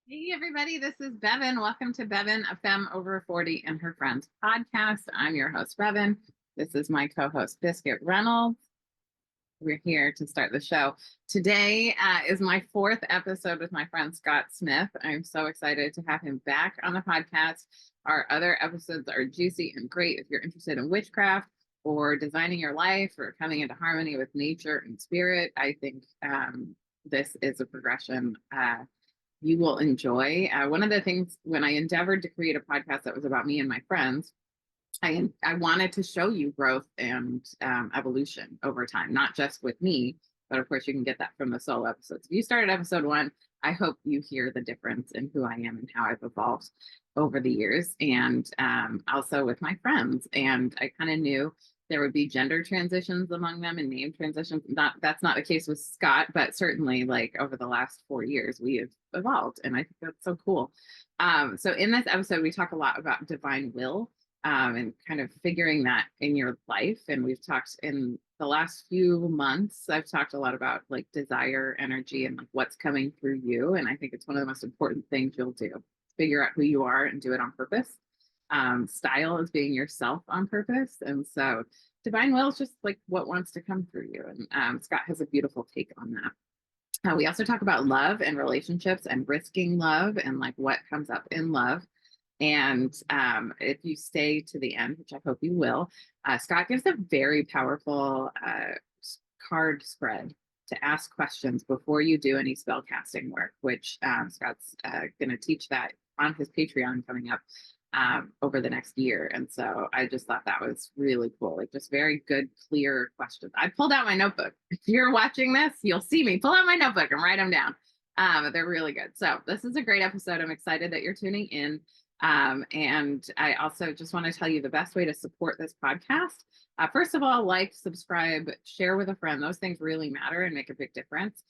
Hey everybody, this is Bevin. Welcome to Bevin, a femme over 40 and her friends podcast. I'm your host, Bevin. This is my co-host, Biscuit Reynolds. We're here to start the show. Today is my fourth episode with my friend Scott Smith. I'm so excited to have him back on the podcast. Our other episodes are juicy and great if you're interested in witchcraft or designing your life or coming into harmony with nature and spirit. I think this is a progression you will enjoy. One of the things when I endeavored to create a podcast that was about me and my friends, I wanted to show you growth and evolution over time, not just with me, but of course you can get that from the solo episodes. If you started episode one, I hope you hear the difference in who I am and how I've evolved over the years, and also with my friends. And I kind of knew there would be gender transitions among them and name transitions. Not that's not the case with Scott, but certainly like over the last 4 years we have evolved, and I think that's so cool. So in this episode, we talk a lot about divine will, and kind of figuring that in your life. And we've talked in the last few months, I've talked a lot about like desire energy and like what's coming through you. And I think it's one of the most important things you'll do. Figure out who you are and do it on purpose. Style is being yourself on purpose. And so divine will is just like what wants to come through you. And Scott has a beautiful take on that. We also talk about love and relationships and risking love and like what comes up in love. And if you stay to the end, which I hope you will, Scott gives a very powerful card spread to ask questions before you do any spell casting work, which Scott's going to teach that on his Patreon coming up over the next year. And so I just thought that was really cool. Like just very good, clear questions. I pulled out my notebook. If you're watching this, you'll see me pull out my notebook and write them down. They're really good. So this is a great episode. I'm excited that you're tuning in. And I also just want to tell you the best way to support this podcast. First of all, like, subscribe, share with a friend. Those things really matter and make a big difference.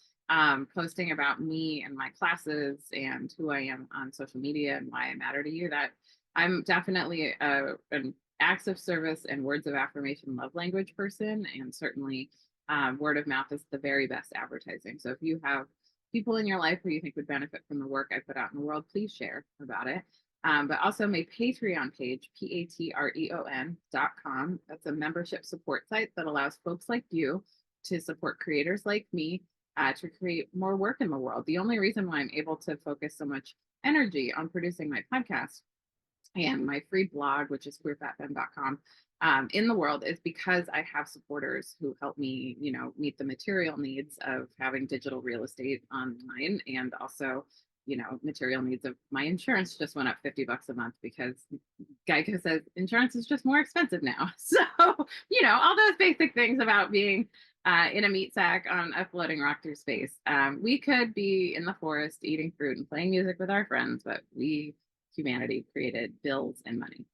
Posting about me and my classes and who I am on social media and why I matter to you. That I'm definitely an acts of service and words of affirmation love language person. And certainly word of mouth is the very best advertising. So if you have people in your life who you think would benefit from the work I put out in the world, please share about it. But also my Patreon page, patreon.com. That's a membership support site that allows folks like you to support creators like me to create more work in the world. The only reason why I'm able to focus so much energy on producing my podcast and my free blog, which is queerfatfemme.com, in the world is because I have supporters who help me, meet the material needs of having digital real estate online, and also material needs of my insurance just went up $50 a month because Geico says insurance is just more expensive now. So, all those basic things about being in a meat sack on a floating rock through space. We could be in the forest eating fruit and playing music with our friends, but humanity, created bills and money.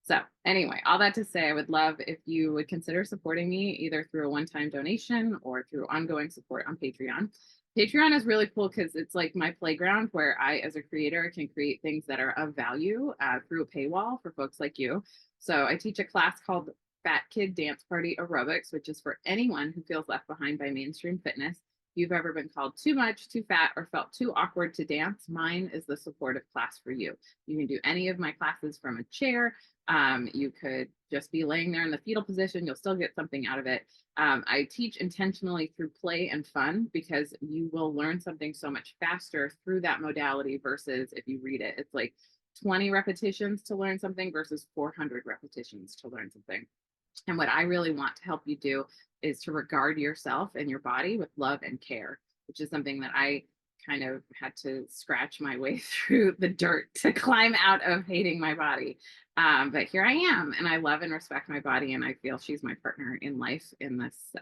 So anyway, all that to say, I would love if you would consider supporting me either through a one-time donation or through ongoing support on Patreon. Patreon is really cool because it's like my playground where I, as a creator, can create things that are of value through a paywall for folks like you. So I teach a class called Fat Kid Dance Party Aerobics, which is for anyone who feels left behind by mainstream fitness. If you've ever been called too much, too fat, or felt too awkward to dance, mine is the supportive class for you. You can do any of my classes from a chair. You could just be laying there in the fetal position. You'll still get something out of it. I teach intentionally through play and fun because you will learn something so much faster through that modality versus if you read it. It's like 20 repetitions to learn something versus 400 repetitions to learn something. And what I really want to help you do is to regard yourself and your body with love and care, which is something that I kind of had to scratch my way through the dirt to climb out of hating my body. But here I am, and I love and respect my body, and I feel she's my partner in life in this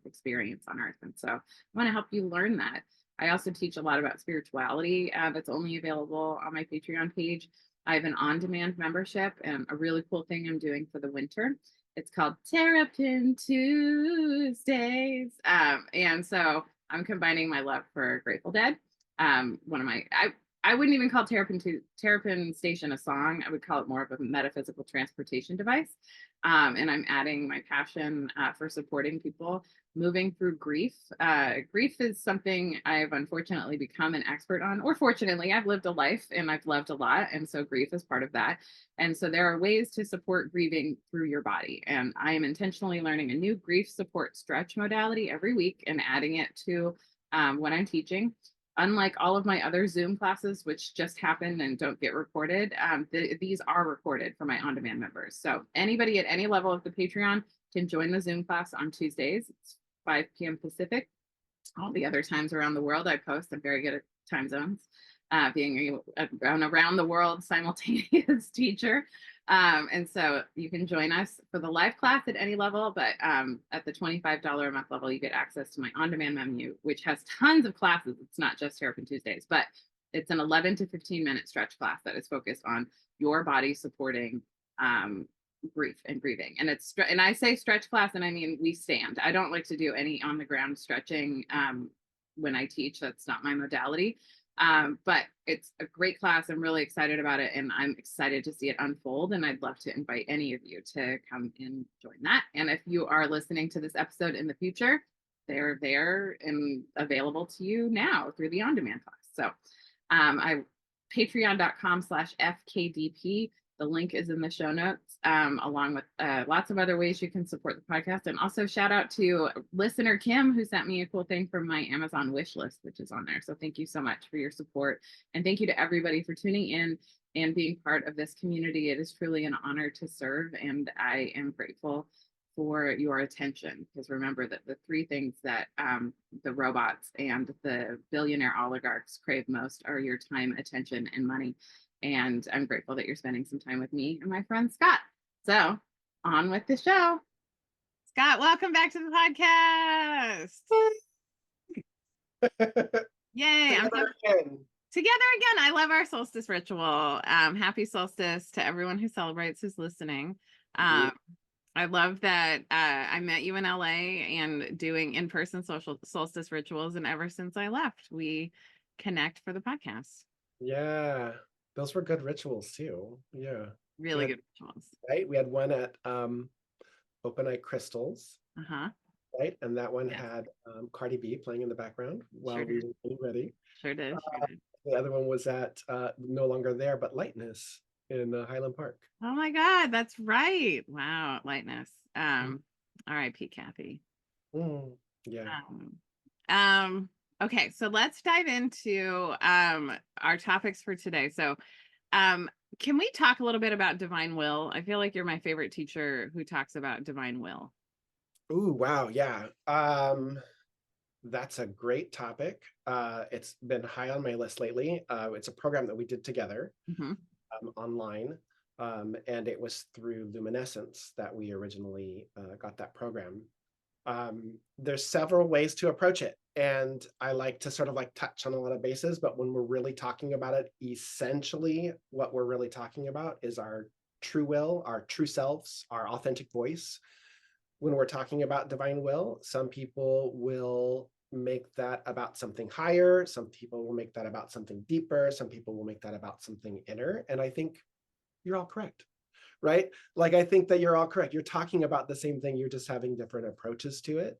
experience on earth. And so I want to help you learn that. I also teach a lot about spirituality that's only available on my Patreon page. I have an on-demand membership, and a really cool thing I'm doing for the winter. It's called Terrapin Tuesdays. And so I'm combining my love for Grateful Dead. I wouldn't even call Terrapin Station a song. I would call it more of a metaphysical transportation device. And I'm adding my passion for supporting people moving through grief. Grief is something I've unfortunately become an expert on, or fortunately, I've lived a life and I've loved a lot. And so grief is part of that. And so there are ways to support grieving through your body. And I am intentionally learning a new grief support stretch modality every week and adding it to when I'm teaching. Unlike all of my other Zoom classes, which just happen and don't get recorded, these are recorded for my on-demand members. So anybody at any level of the Patreon can join the Zoom class on Tuesdays. It's 5 p.m. Pacific. All the other times around the world I post. I'm very good at time zones, being an around the world simultaneous teacher. And so you can join us for the live class at any level, but at the $25 a month level, you get access to my on-demand menu, which has tons of classes. It's not just Hairpin Tuesdays, but it's an 11 to 15 minute stretch class that is focused on your body supporting grief and grieving. And and I say stretch class, and I mean we stand. I don't like to do any on the ground stretching when I teach. That's not my modality. But it's a great class. I'm really excited about it, and I'm excited to see it unfold. And I'd love to invite any of you to come and join that. And if you are listening to this episode in the future, they're there and available to you now through the on-demand class. So patreon.com/FKDP. The link is in the show notes, along with lots of other ways you can support the podcast. And also shout out to listener Kim, who sent me a cool thing from my Amazon wish list, which is on there. So thank you so much for your support. And thank you to everybody for tuning in and being part of this community. It is truly an honor to serve, and I am grateful for your attention. Because remember that the three things that the robots and the billionaire oligarchs crave most are your time, attention, and money. And I'm grateful that you're spending some time with me and my friend Scott. So on with the show. Scott, welcome back to the podcast. Yay. Together again. Together again. I love our solstice ritual. Happy solstice to everyone who celebrates, who's listening. I love that I met you in LA and doing in-person social solstice rituals. And ever since I left, we connect for the podcast. Yeah. Those were good rituals too. Yeah. Really good rituals. Right. We had one at Open Eye Crystals. Uh-huh. Right. And that one had Cardi B playing in the background while we were getting ready. Sure did. The other one was at no longer there, but Lightness in Highland Park. Oh my God, that's right. Wow, Lightness. R.I.P. Kathy. Yeah. Okay, so let's dive into our topics for today. So can we talk a little bit about divine will? I feel like you're my favorite teacher who talks about divine will. Ooh, wow. Yeah. That's a great topic. It's been high on my list lately. It's a program that we did together online. And it was through Luminescence that we originally got that program. There's several ways to approach it. And I like to sort of like touch on a lot of bases, but when we're really talking about it, essentially what we're really talking about is our true will, our true selves, our authentic voice. When we're talking about divine will, some people will make that about something higher. Some people will make that about something deeper. Some people will make that about something inner. And I think you're all correct, right? Like, I think that you're all correct. You're talking about the same thing. You're just having different approaches to it.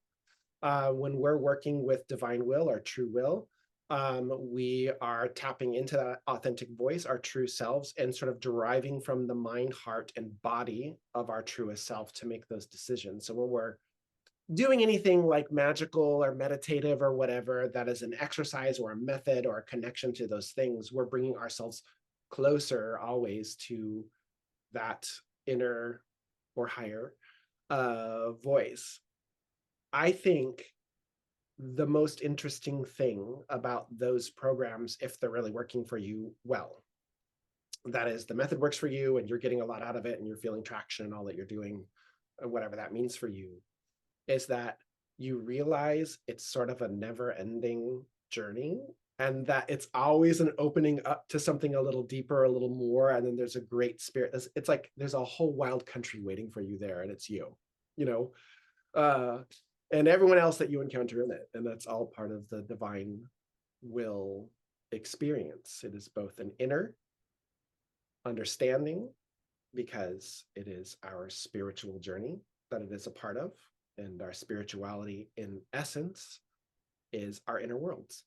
When we're working with divine will or true will, we are tapping into that authentic voice, our true selves, and sort of deriving from the mind, heart, and body of our truest self to make those decisions. So when we're doing anything like magical or meditative or whatever, that is an exercise or a method or a connection to those things, we're bringing ourselves closer always to that inner or higher voice. I think the most interesting thing about those programs, if they're really working for you well, that is, the method works for you and you're getting a lot out of it and you're feeling traction and all that you're doing, whatever that means for you, is that you realize it's sort of a never-ending journey, and that it's always an opening up to something a little deeper, a little more, and then there's a great spirit. It's like there's a whole wild country waiting for you there, and it's you know, and everyone else that you encounter in it. And that's all part of the divine will experience. It is both an inner understanding, because it is our spiritual journey that it is a part of, and our spirituality in essence is our inner worlds,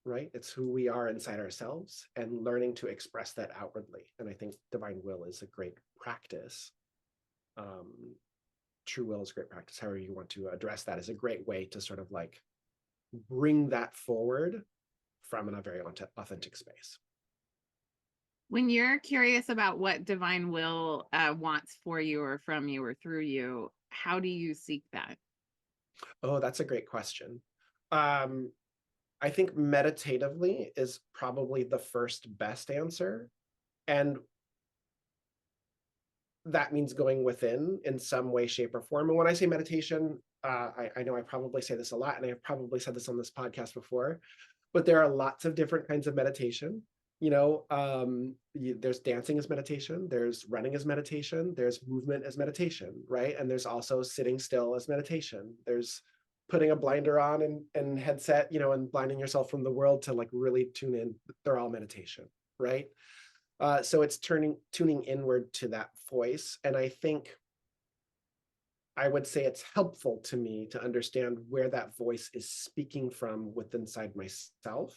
right? It's who we are inside ourselves and learning to express that outwardly. And I think divine will is a great practice. True will is a great practice. However you want to address that is a great way to sort of like bring that forward from a very authentic space. When you're curious about what divine will wants for you or from you or through you, how do you seek that? Oh, that's a great question. I think meditatively is probably the first best answer. And that means going within in some way, shape, or form. And when I say meditation, I know I probably say this a lot, and I've probably said this on this podcast before, but there are lots of different kinds of meditation. There's dancing as meditation, there's running as meditation, there's movement as meditation, right? And there's also sitting still as meditation. There's putting a blinder on and headset, and blinding yourself from the world to like really tune in. They're all meditation, right? So it's tuning inward to that voice. And I think I would say it's helpful to me to understand where that voice is speaking from within inside myself.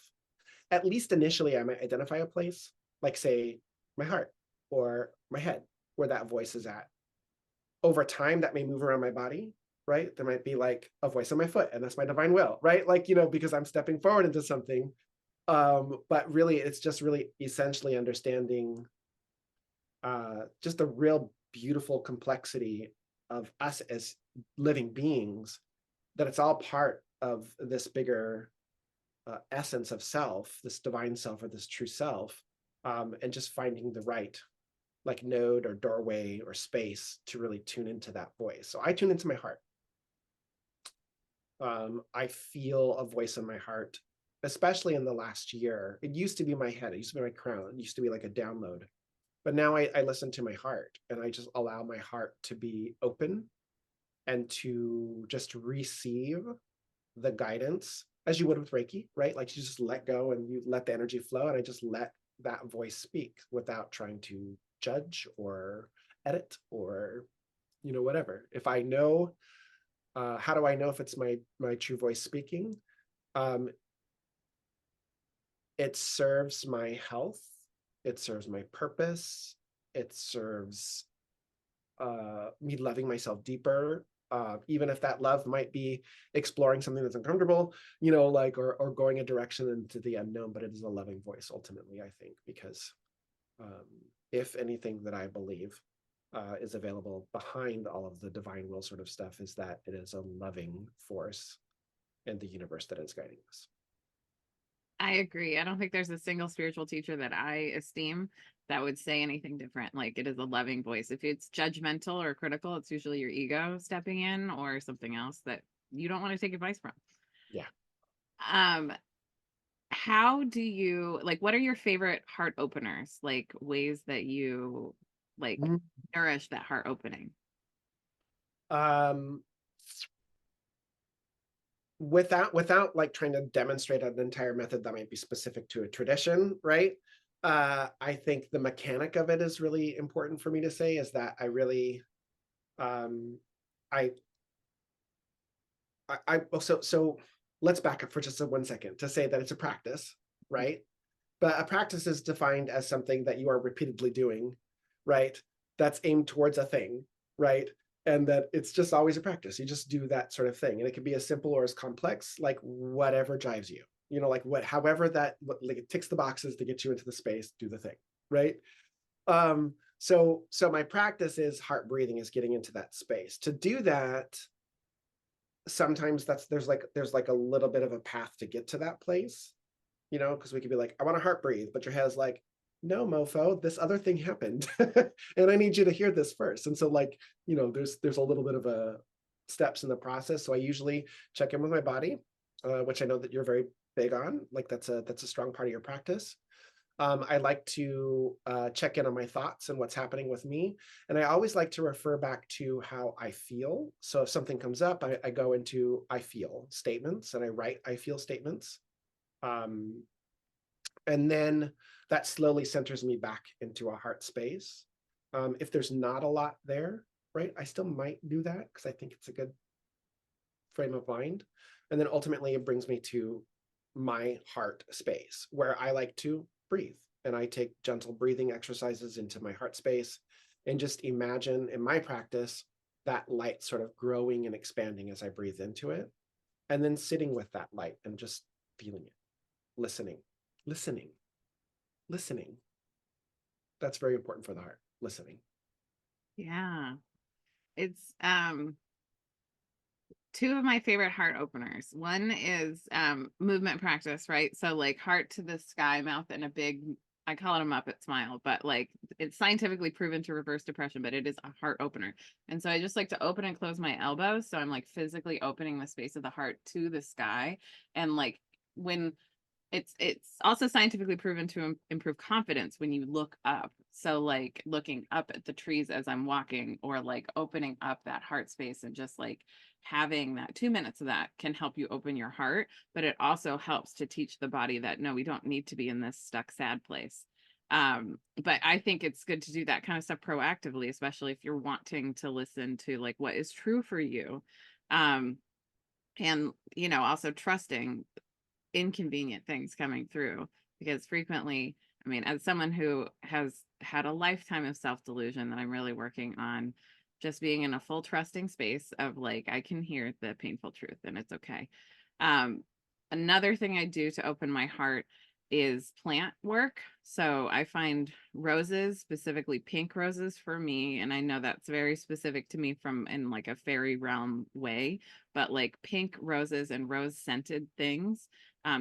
At least initially, I might identify a place, like say my heart or my head, where that voice is at. Over time, that may move around my body, right? There might be like a voice in my foot, and that's my divine will, right? Like, because I'm stepping forward into something. But really, it's just really essentially understanding just the real beautiful complexity of us as living beings, that it's all part of this bigger essence of self, this divine self or this true self, and just finding the right like node or doorway or space to really tune into that voice. So I tune into my heart. I feel a voice in my heart, especially in the last year. It used to be my head, it used to be my crown, it used to be like a download. But now I listen to my heart, and I just allow my heart to be open and to just receive the guidance as you would with Reiki, right? Like you just let go and you let the energy flow, and I just let that voice speak without trying to judge or edit or, whatever. If I know, how do I know if it's my true voice speaking? It serves my health. It serves my purpose. It serves me loving myself deeper, even if that love might be exploring something that's uncomfortable, or going a direction into the unknown. But it is a loving voice ultimately, I think, because if anything that I believe is available behind all of the divine will sort of stuff, is that it is a loving force in the universe that is guiding us. I agree. I don't think there's a single spiritual teacher that I esteem that would say anything different. Like, it is a loving voice. If it's judgmental or critical, it's usually your ego stepping in or something else that you don't want to take advice from. Yeah. How do you, like, what are your favorite heart openers? Like ways that you like nourish that heart opening? Without like trying to demonstrate an entire method that might be specific to a tradition, right? I think the mechanic of it is really important for me to say, is that I really, so let's back up for just 1 second to say that it's a practice, right? But a practice is defined as something that you are repeatedly doing, right? That's aimed towards a thing, right? And that it's just always a practice. You just do that sort of thing. And it can be as simple or as complex, like whatever drives you, however that, like, it ticks the boxes to get you into the space, do the thing, right? So my practice is heart breathing, is getting into that space. To do that, sometimes there's like a little bit of a path to get to that place, because we could be like, I want to heart breathe, but your head is like, no, mofo, this other thing happened. And I need you to hear this first. And so like, there's a little bit of a steps in the process. So I usually check in with my body, which I know that you're very big on. Like that's a strong part of your practice. I like to check in on my thoughts and what's happening with me. And I always like to refer back to how I feel. So if something comes up, I go into I feel statements, and I write I feel statements. And then that slowly centers me back into a heart space. If there's not a lot there, right, I still might do that because I think it's a good frame of mind. And then ultimately it brings me to my heart space where I like to breathe. And I take gentle breathing exercises into my heart space and just imagine in my practice that light sort of growing and expanding as I breathe into it. And then sitting with that light and just feeling it, listening, listening, listening. That's very important for the heart, listening. Yeah. It's two of my favorite heart openers. One is movement practice, right? So like heart to the sky, mouth in a big, I call it a Muppet smile, but like it's scientifically proven to reverse depression, but it is a heart opener. And so I just like to open and close my elbows. So I'm like physically opening the space of the heart to the sky. And like when it's also scientifically proven to improve confidence when you look up. So like looking up at the trees as I'm walking, or like opening up that heart space and just like having that 2 minutes of that can help you open your heart. But it also helps to teach the body that no, we don't need to be in this stuck sad place. But I think it's good to do that kind of stuff proactively, especially if you're wanting to listen to like what is true for you. And you know, also trusting inconvenient things coming through, because frequently, I mean, as someone who has had a lifetime of self-delusion that I'm really working on, just being in a full trusting space of like I can hear the painful truth and it's okay. Another thing I do to open my heart is plant work. So I find roses, specifically pink roses for me, and I know that's very specific to me from in like a fairy realm way, but like pink roses and rose scented things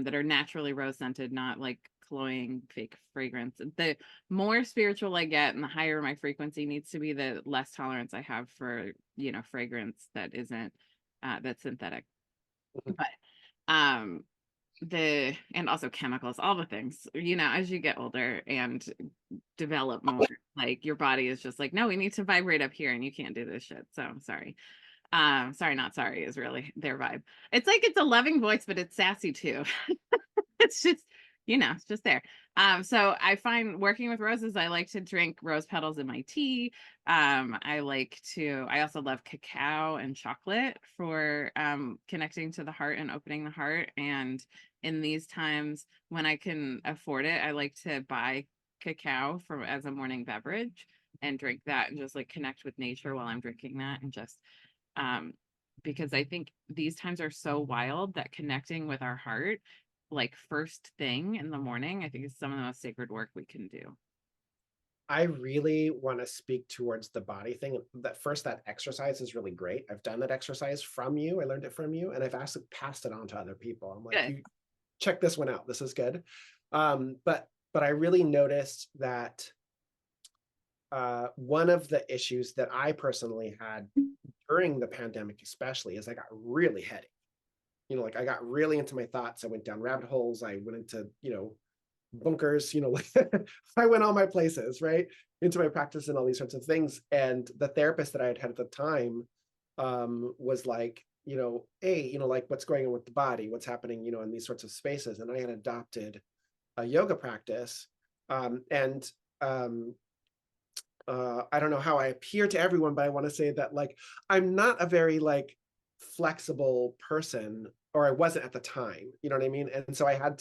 that are naturally rose scented, not like cloying fake fragrance. The more spiritual I get and the higher my frequency needs to be, the less tolerance I have for, you know, fragrance that isn't that's synthetic. But and also chemicals, all the things, you know, as you get older and develop more, like your body is just like, no, we need to vibrate up here and you can't do this shit. So I'm sorry. Sorry, not sorry is really their vibe. It's like it's a loving voice, but it's sassy too. It's just, you know, it's just there. So I find working with roses, I like to drink rose petals in my tea. I also love cacao and chocolate for connecting to the heart and opening the heart. And in these times when I can afford it, I like to buy cacao from as a morning beverage and drink that and just like connect with nature while I'm drinking that, and just because I think these times are so wild that connecting with our heart, like first thing in the morning, I think is some of the most sacred work we can do. I really want to speak towards the body thing. That exercise is really great. I've done that exercise from you. I learned it from you, and I've actually passed it on to other people. I'm like, Good. you check this one out. This is good. But I really noticed that one of the issues that I personally had during the pandemic, especially, is I got really heady. You know, like I got really into my thoughts. I went down rabbit holes. I went into, you know, bunkers, you know, like I went all my places, right? Into my practice and all these sorts of things. And the therapist that I had at the time was like, you know, hey, you know, like what's going on with the body, what's happening, you know, in these sorts of spaces. And I had adopted a yoga practice. And I don't know how I appear to everyone, but I want to say that like I'm not a very like flexible person, or I wasn't at the time, you know what I mean? And so I had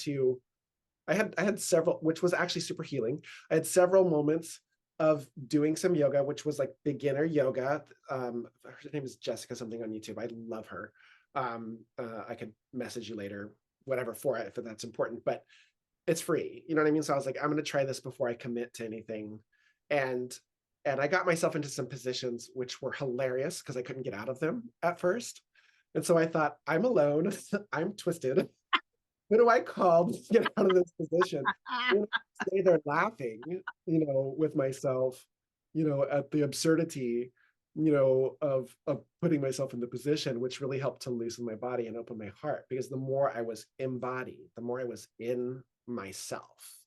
several, which was actually super healing. I had several moments of doing some yoga, which was like beginner yoga. Her name is Jessica something on YouTube. I love her. I could message you later, whatever, for it if that's important, but it's free. You know what I mean? So I was like, I'm going to try this before I commit to anything. And I got myself into some positions which were hilarious because I couldn't get out of them at first. And so I thought, I'm alone. I'm twisted. Who do I call to get out of this position? You know, stay there laughing, you know, with myself, you know, at the absurdity, you know, of putting myself in the position, which really helped to loosen my body and open my heart. Because the more I was embodied, the more I was in myself,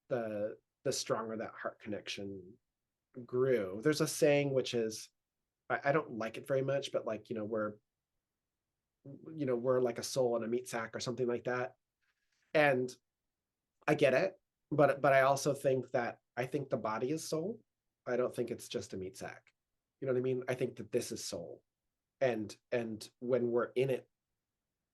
the stronger that heart connection grew. There's a saying which is, I don't like it very much, but like, you know, we're like a soul in a meat sack or something like that. And I get it, but I also think that I think the body is soul. I don't think it's just a meat sack. You know what I mean? I think that this is soul. And when we're in it,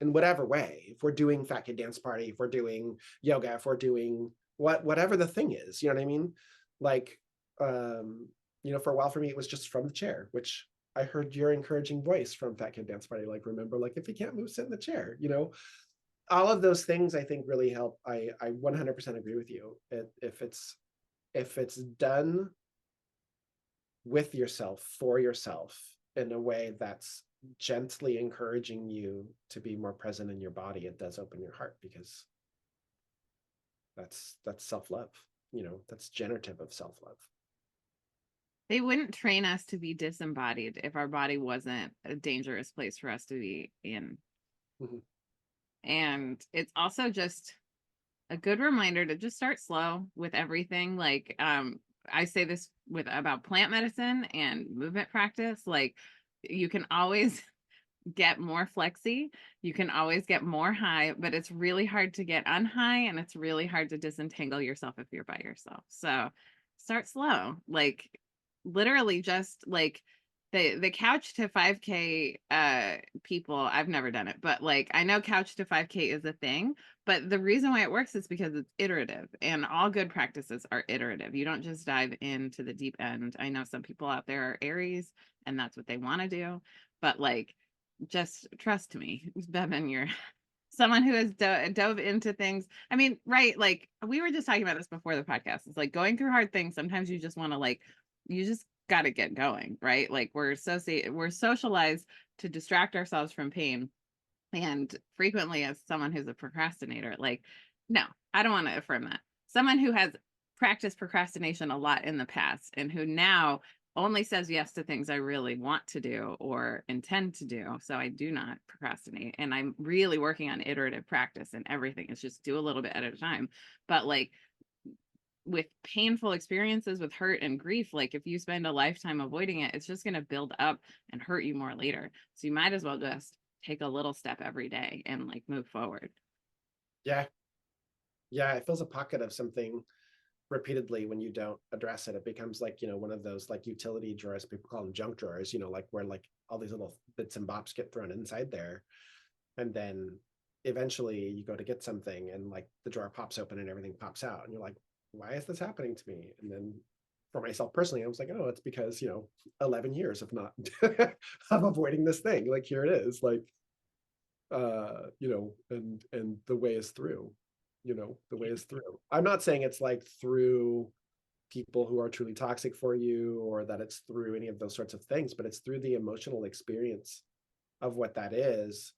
in whatever way, if we're doing Fat Kid Dance Party, if we're doing yoga, if we're doing whatever the thing is, you know what I mean? Like, you know, for a while for me, it was just from the chair, which I heard your encouraging voice from Fat Kid Dance Party. Like, remember, like, if you can't move, sit in the chair, you know? All of those things I think really help. I 100% agree with you. If it's done with yourself, for yourself, in a way that's gently encouraging you to be more present in your body, it does open your heart, because that's self-love, you know, that's generative of self-love. They wouldn't train us to be disembodied if our body wasn't a dangerous place for us to be in. Mm-hmm. And it's also just a good reminder to just start slow with everything. Like, I say this about plant medicine and movement practice. Like, you can always get more flexy, you can always get more high, but it's really hard to get unhigh, and it's really hard to disentangle yourself if you're by yourself. So start slow. Like, literally just like the couch to 5K people. I've never done it, but like, I know couch to 5K is a thing, but the reason why it works is because it's iterative, and all good practices are iterative. You don't just dive into the deep end. I know some people out there are Aries and that's what they want to do, but like, just trust me, Bevin, you're someone who has dove into things. I mean, right, like, we were just talking about this before the podcast. It's like going through hard things. Sometimes you just want to, like, you just got to get going, right? Like, we're socialized to distract ourselves from pain. And frequently, as someone who's a procrastinator, like, no, I don't want to affirm that. Someone who has practiced procrastination a lot in the past and who now only says yes to things I really want to do or intend to do. So I do not procrastinate. And I'm really working on iterative practice, and everything is just do a little bit at a time. But like, with painful experiences, with hurt and grief, like, if you spend a lifetime avoiding it, it's just going to build up and hurt you more later. So you might as well just take a little step every day and like move forward. Yeah. It fills a pocket of something repeatedly. When you don't address it, it becomes like, you know, one of those like utility drawers, people call them junk drawers, you know, like where like all these little bits and bops get thrown inside there. And then eventually you go to get something and like the drawer pops open and everything pops out. And you're like, why is this happening to me? And then for myself personally, I was like, oh, it's because, you know, 11 years of not of avoiding this thing. Like, here it is, like, you know, and the way is through, you know, the way is through. I'm not saying it's like through people who are truly toxic for you, or that it's through any of those sorts of things, but it's through the emotional experience of what that is,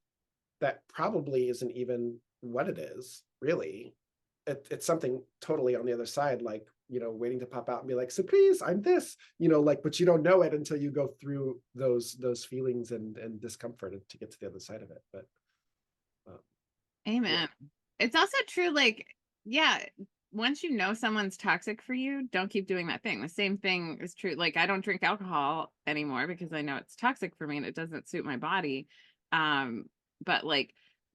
that probably isn't even what it is, really. It's something totally on the other side, like, you know, waiting to pop out and be like, surprise, I'm this, you know, like, but you don't know it until you go through those feelings and discomfort to get to the other side of it. But amen. Yeah. It's also true, like, yeah, once you know someone's toxic for you, don't keep doing that thing. The same thing is true. Like, I don't drink alcohol anymore because I know it's toxic for me and it doesn't suit my body. But like,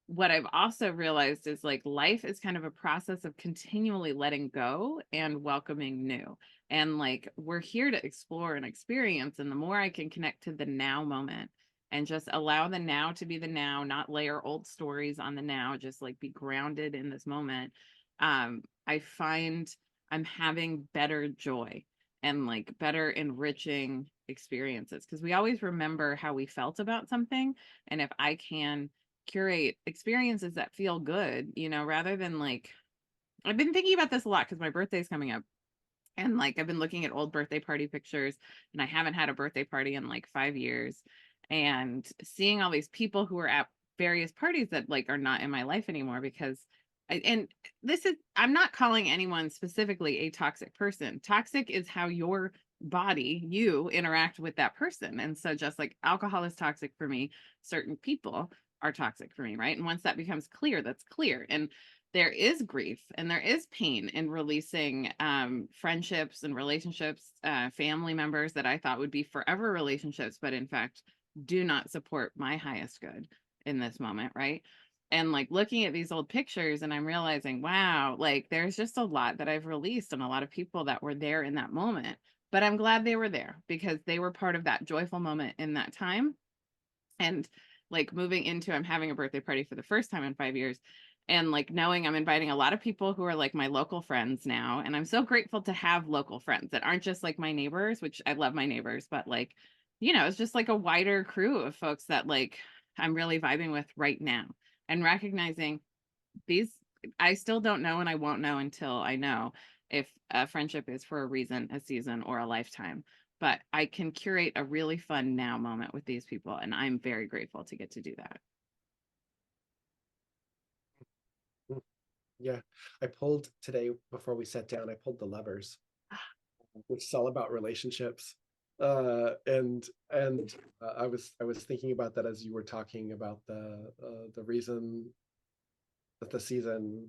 what I've also realized is like, life is kind of a process of continually letting go and welcoming new. And like, we're here to explore and experience. And the more I can connect to the now moment and just allow the now to be the now, not layer old stories on the now, just like be grounded in this moment, I find I'm having better joy and like better enriching experiences, because we always remember how we felt about something. And if I can curate experiences that feel good, you know, rather than like, I've been thinking about this a lot because my birthday is coming up. And like, I've been looking at old birthday party pictures, and I haven't had a birthday party in like 5 years. And seeing all these people who are at various parties that like are not in my life anymore, because and this is, I'm not calling anyone specifically a toxic person. Toxic is how your body, you interact with that person. And so just like alcohol is toxic for me, certain people are toxic for me, right? And once that becomes clear, that's clear. And there is grief and there is pain in releasing friendships and relationships, family members that I thought would be forever relationships, but in fact do not support my highest good in this moment, right? And like, looking at these old pictures and I'm realizing, wow, like, there's just a lot that I've released and a lot of people that were there in that moment. But I'm glad they were there because they were part of that joyful moment in that time. And like moving into, I'm having a birthday party for the first time in 5 years. And like knowing I'm inviting a lot of people who are like my local friends now. And I'm so grateful to have local friends that aren't just like my neighbors, which I love my neighbors, but like, you know, it's just like a wider crew of folks that like I'm really vibing with right now. And recognizing these, I still don't know, and I won't know until I know if a friendship is for a reason, a season, or a lifetime. But I can curate a really fun now moment with these people, and I'm very grateful to get to do that. Yeah, I pulled today before we sat down, I pulled the Lovers, which is all about relationships. And I was thinking about that as you were talking about the reason that the season,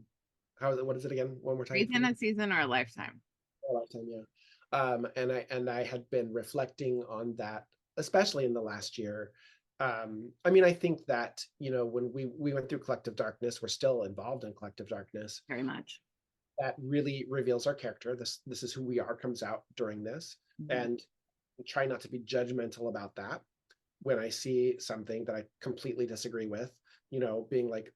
how is it, what is it again? One more time for Reason, me. a season, or a lifetime. A lifetime, yeah. And I had been reflecting on that, especially in the last year. I mean, I think that, you know, when we went through collective darkness, we're still involved in collective darkness. Very much. That really reveals our character. This is who we are, comes out during this. Mhm. And try not to be judgmental about that. When I see something that I completely disagree with, you know, being like,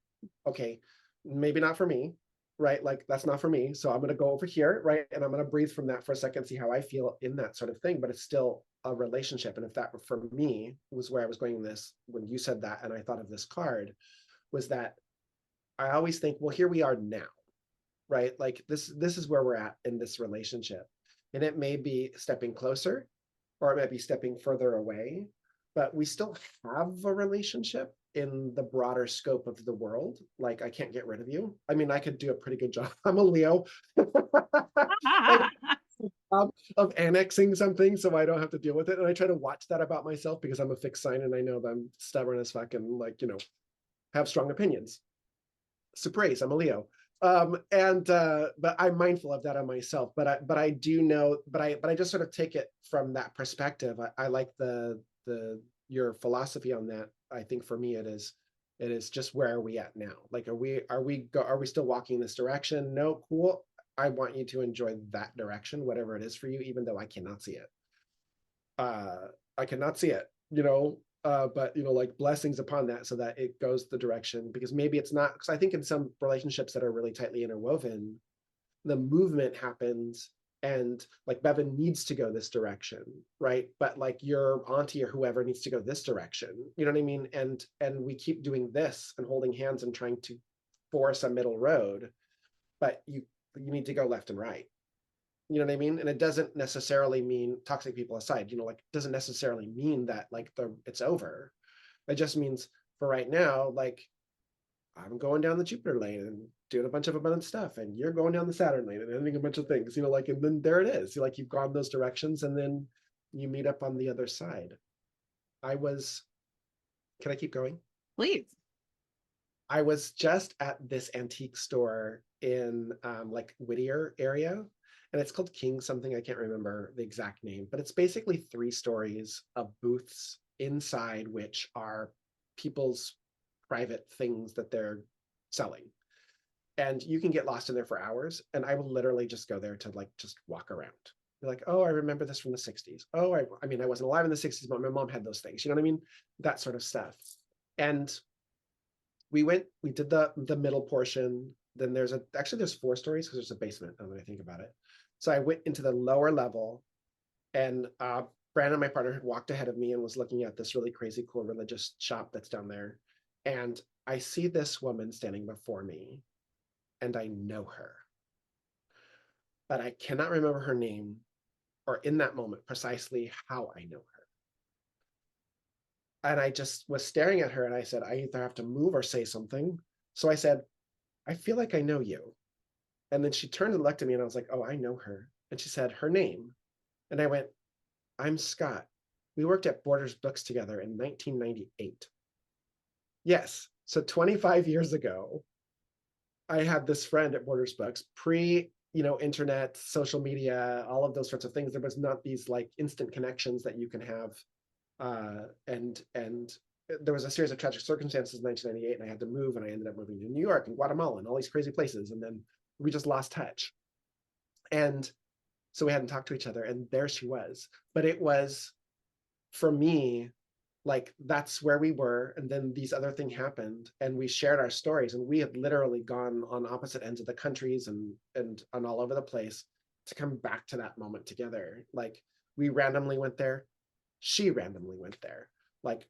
okay, maybe not for me, right? Like that's not for me. So I'm going to go over here, right? And I'm going to breathe from that for a second, see how I feel in that sort of thing. But it's still a relationship. And if that for me was where I was going in this, when you said that, and I thought of this card, was that I always think, well, here we are now, right? Like this is where we're at in this relationship. And it may be stepping closer, or it might be stepping further away, but we still have a relationship in the broader scope of the world. Like I can't get rid of you. I mean, I could do a pretty good job. I'm a Leo. Like, of annexing something so I don't have to deal with it. And I try to watch that about myself because I'm a fixed sign and I know that I'm stubborn as fuck and like, you know, have strong opinions. Surprise, I'm a Leo. But I'm mindful of that on myself. But I do know, but I just sort of take it from that perspective. I like the your philosophy on that. I think for me it is just where are we at now? Like are we still walking this direction? No, cool. I want you to enjoy that direction, whatever it is for you, even though I cannot see it. I cannot see it, you know, but you know, like blessings upon that so that it goes the direction, because maybe it's not, because I think in some relationships that are really tightly interwoven, the movement happens and like Bevin needs to go this direction, right? But like your auntie or whoever needs to go this direction, you know what I mean? And we keep doing this and holding hands and trying to force a middle road, but you need to go left and right. You know what I mean? And it doesn't necessarily mean, toxic people aside, you know, like it doesn't necessarily mean that like it's over. It just means for right now, like I'm going down the Jupiter lane and doing a bunch of abundant stuff, and you're going down the Saturn lane and ending a bunch of things, you know, like, and then there it is. You're like, you've gone those directions and then you meet up on the other side. I was, can I keep going? Please. I was just at this antique store in like Whittier area, and it's called King something. I can't remember the exact name, but it's basically 3 stories of booths inside which are people's private things that they're selling. And you can get lost in there for hours. And I will literally just go there to like just walk around. You're like, oh, I remember this from the 60s. Oh, I mean, I wasn't alive in the 60s, but my mom had those things. You know what I mean? That sort of stuff. And we did the middle portion. Then there's 4 stories because there's a basement now that I think about it. So I went into the lower level, and Brandon, my partner, had walked ahead of me and was looking at this really crazy cool religious shop that's down there. And I see this woman standing before me, and I know her, but I cannot remember her name or in that moment precisely how I know her. And I just was staring at her and I said, I either have to move or say something. So I said, I feel like I know you. And then she turned and looked at me and I was like, oh, I know her. And she said her name. And I went, I'm Scott. We worked at Borders Books together in 1998. Yes. So 25 years ago, I had this friend at Borders Books, you know, internet, social media, all of those sorts of things. There was not these like instant connections that you can have. And there was a series of tragic circumstances in 1998, and I had to move, and I ended up moving to New York and Guatemala and all these crazy places. And then we just lost touch. And so we hadn't talked to each other, and there she was. But it was, for me, like that's where we were, and then these other thing happened, and we shared our stories, and we had literally gone on opposite ends of the countries and all over the place to come back to that moment together. Like we randomly went there, she randomly went there, like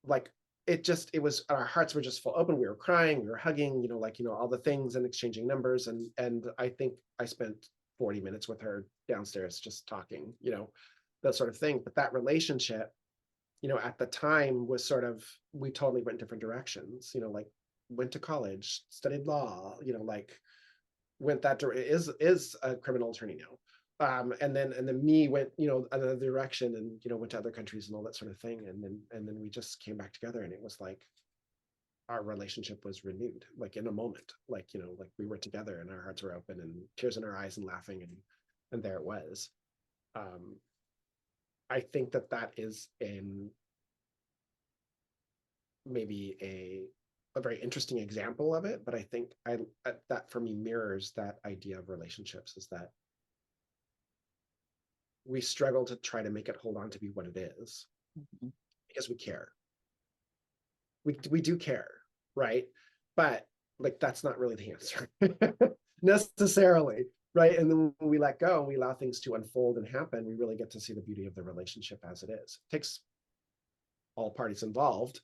like it was, our hearts were just full open, we were crying, we were hugging, like all the things, and exchanging numbers, and I think I spent 40 minutes with her downstairs just talking, that sort of thing. But that relationship, at the time was sort of, we totally went different directions, like went to college, studied law, like went that is a criminal attorney now. And then me went, another direction, and went to other countries and all that sort of thing. And then we just came back together, and it was like our relationship was renewed, like in a moment, like like we were together, and our hearts were open, and tears in our eyes, and laughing, and there it was. I think that is maybe a very interesting example of it, but I think that for me mirrors that idea of relationships, is that we struggle to try to make it hold on to be what it is, because we care. We do care, right? But like that's not really the answer necessarily, right? And then when we let go and we allow things to unfold and happen, we really get to see the beauty of the relationship as it is. It takes all parties involved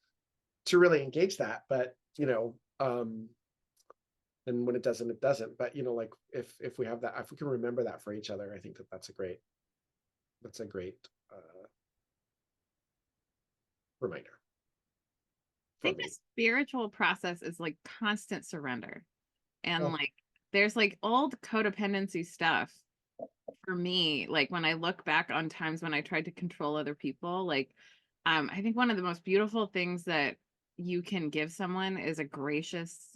to really engage that, but and when it doesn't, it doesn't. But like if we have that, if we can remember that for each other, I think that's a great reminder I for think the me. spiritual process is like constant surrender. And Oh, like there's like old codependency stuff for me, like when I look back on times when I tried to control other people, like I think one of the most beautiful things that you can give someone is a gracious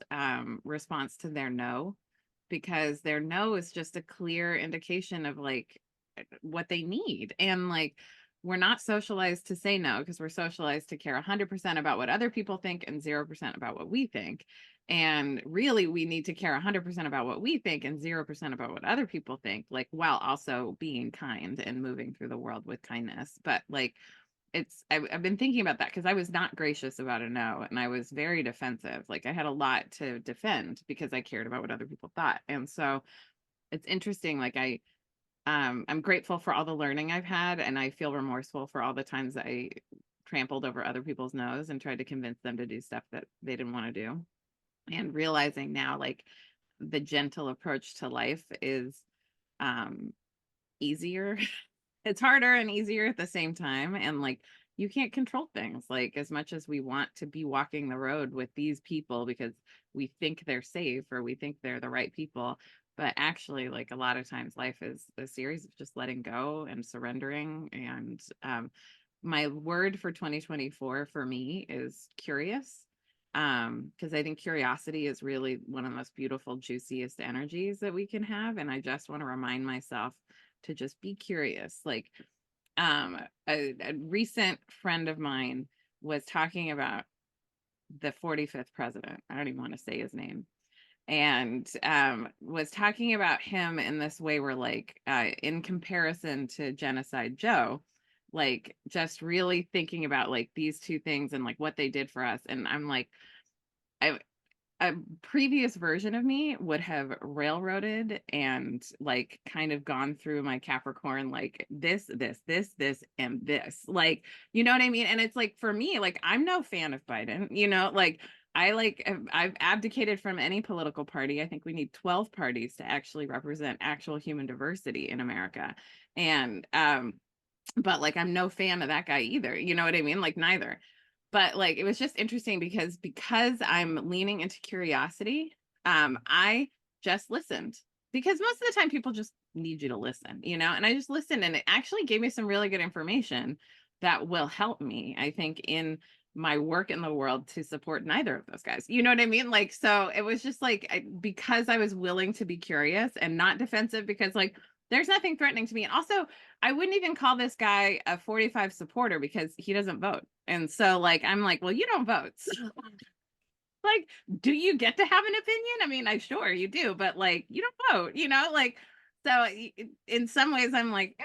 response to their no, because their no is just a clear indication of like what they need. And like we're not socialized to say no, because we're socialized to care 100% about what other people think and 0% about what we think. And really, we need to care 100% about what we think and 0% about what other people think, like while also being kind and moving through the world with kindness. But like, I've been thinking about that because I was not gracious about a no, and I was very defensive. Like I had a lot to defend because I cared about what other people thought. And so it's interesting. Like I'm grateful for all the learning I've had, and I feel remorseful for all the times I trampled over other people's no's and tried to convince them to do stuff that they didn't want to do. And realizing now, like the gentle approach to life is um easier. It's harder and easier at the same time. And like you can't control things, like as much as we want to be walking the road with these people because we think they're safe or we think they're the right people. But actually, like a lot of times life is a series of just letting go and surrendering. And my word for 2024 for me is curious. Because I think curiosity is really one of the most beautiful, juiciest energies that we can have. And I just want to remind myself to just be curious. Like a recent friend of mine was talking about the 45th president. I don't even want to say his name. And was talking about him in this way where like in comparison to Genocide Joe, like just really thinking about like these two things and like what they did for us. And I'm like, I a previous version of me would have railroaded and like kind of gone through my Capricorn, like this, and this, like, you know what I mean? And it's like, for me, like, I'm no fan of Biden, like, I've abdicated from any political party. I think we need 12 parties to actually represent actual human diversity in America. And, but like, I'm no fan of that guy either. You know what I mean? Like neither. But like, it was just interesting because I'm leaning into curiosity. I just listened, because most of the time people just need you to listen, and I just listened, and it actually gave me some really good information that will help me, I think, in my work in the world to support neither of those guys. You know what I mean? Like, so it was just like, because I was willing to be curious and not defensive, because like, there's nothing threatening to me. And also, I wouldn't even call this guy a 45 supporter because he doesn't vote. And so like, I'm like, well, you don't vote. So, like, do you get to have an opinion? I mean, I sure you do, but like, you don't vote, like, so in some ways I'm like,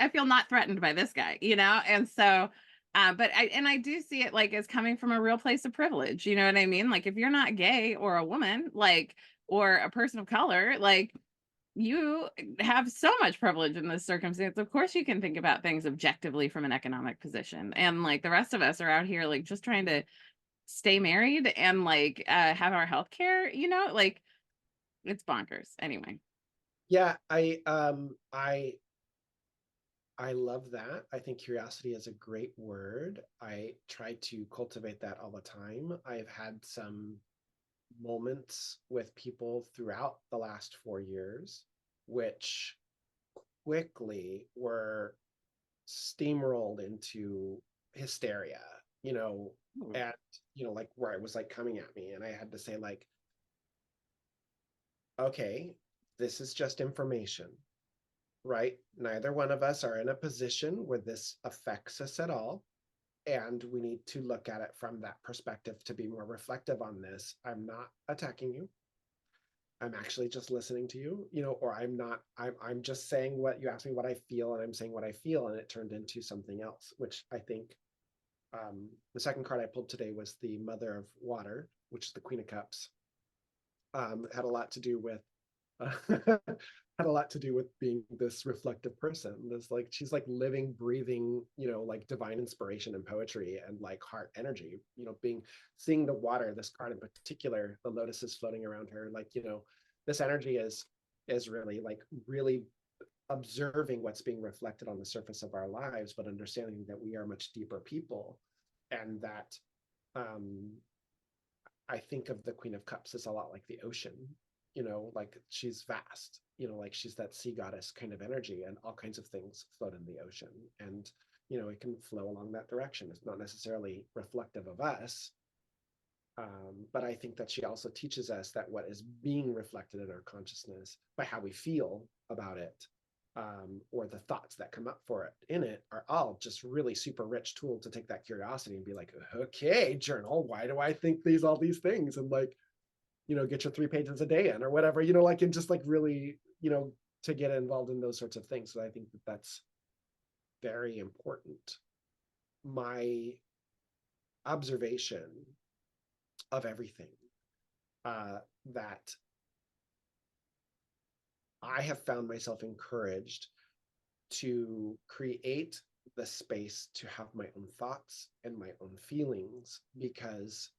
I feel not threatened by this guy, and so But I do see it like as coming from a real place of privilege. You know what I mean? Like if you're not gay or a woman, like, or a person of color, like you have so much privilege in this circumstance. Of course you can think about things objectively from an economic position. And like the rest of us are out here like just trying to stay married and like have our health care, you know, like it's bonkers. Anyway. Yeah, I love that. I think curiosity is a great word. I try to cultivate that all the time. I've had some moments with people throughout the last 4 years, which quickly were steamrolled into hysteria, and, like where it was like coming at me. And I had to say, like, okay, this is just information, right? Neither one of us are in a position where this affects us at all. And we need to look at it from that perspective to be more reflective on this. I'm not attacking you. I'm actually just listening to you, or I'm just saying what you asked me what I feel, and I'm saying what I feel, and it turned into something else, which I think the second card I pulled today was the Mother of Water, which is the Queen of Cups. Had a lot to do with had a lot to do with being this reflective person. This like she's like living, breathing, like divine inspiration and poetry and like heart energy. Seeing the water. This card in particular, the lotuses floating around her. Like this energy is really observing what's being reflected on the surface of our lives, but understanding that we are much deeper people, and that I think of the Queen of Cups as a lot like the ocean, like she's vast, like she's that sea goddess kind of energy, and all kinds of things float in the ocean. And, it can flow along that direction. It's not necessarily reflective of us. But I think that she also teaches us that what is being reflected in our consciousness by how we feel about it, or the thoughts that come up for it in it, are all just really super rich tool to take that curiosity and be like, okay, journal, why do I think all these things? And like, get your 3 pages a day in or whatever, like, and just like really, to get involved in those sorts of things. So I think that that's very important. My observation of everything, that I have found myself encouraged to create the space to have my own thoughts and my own feelings, because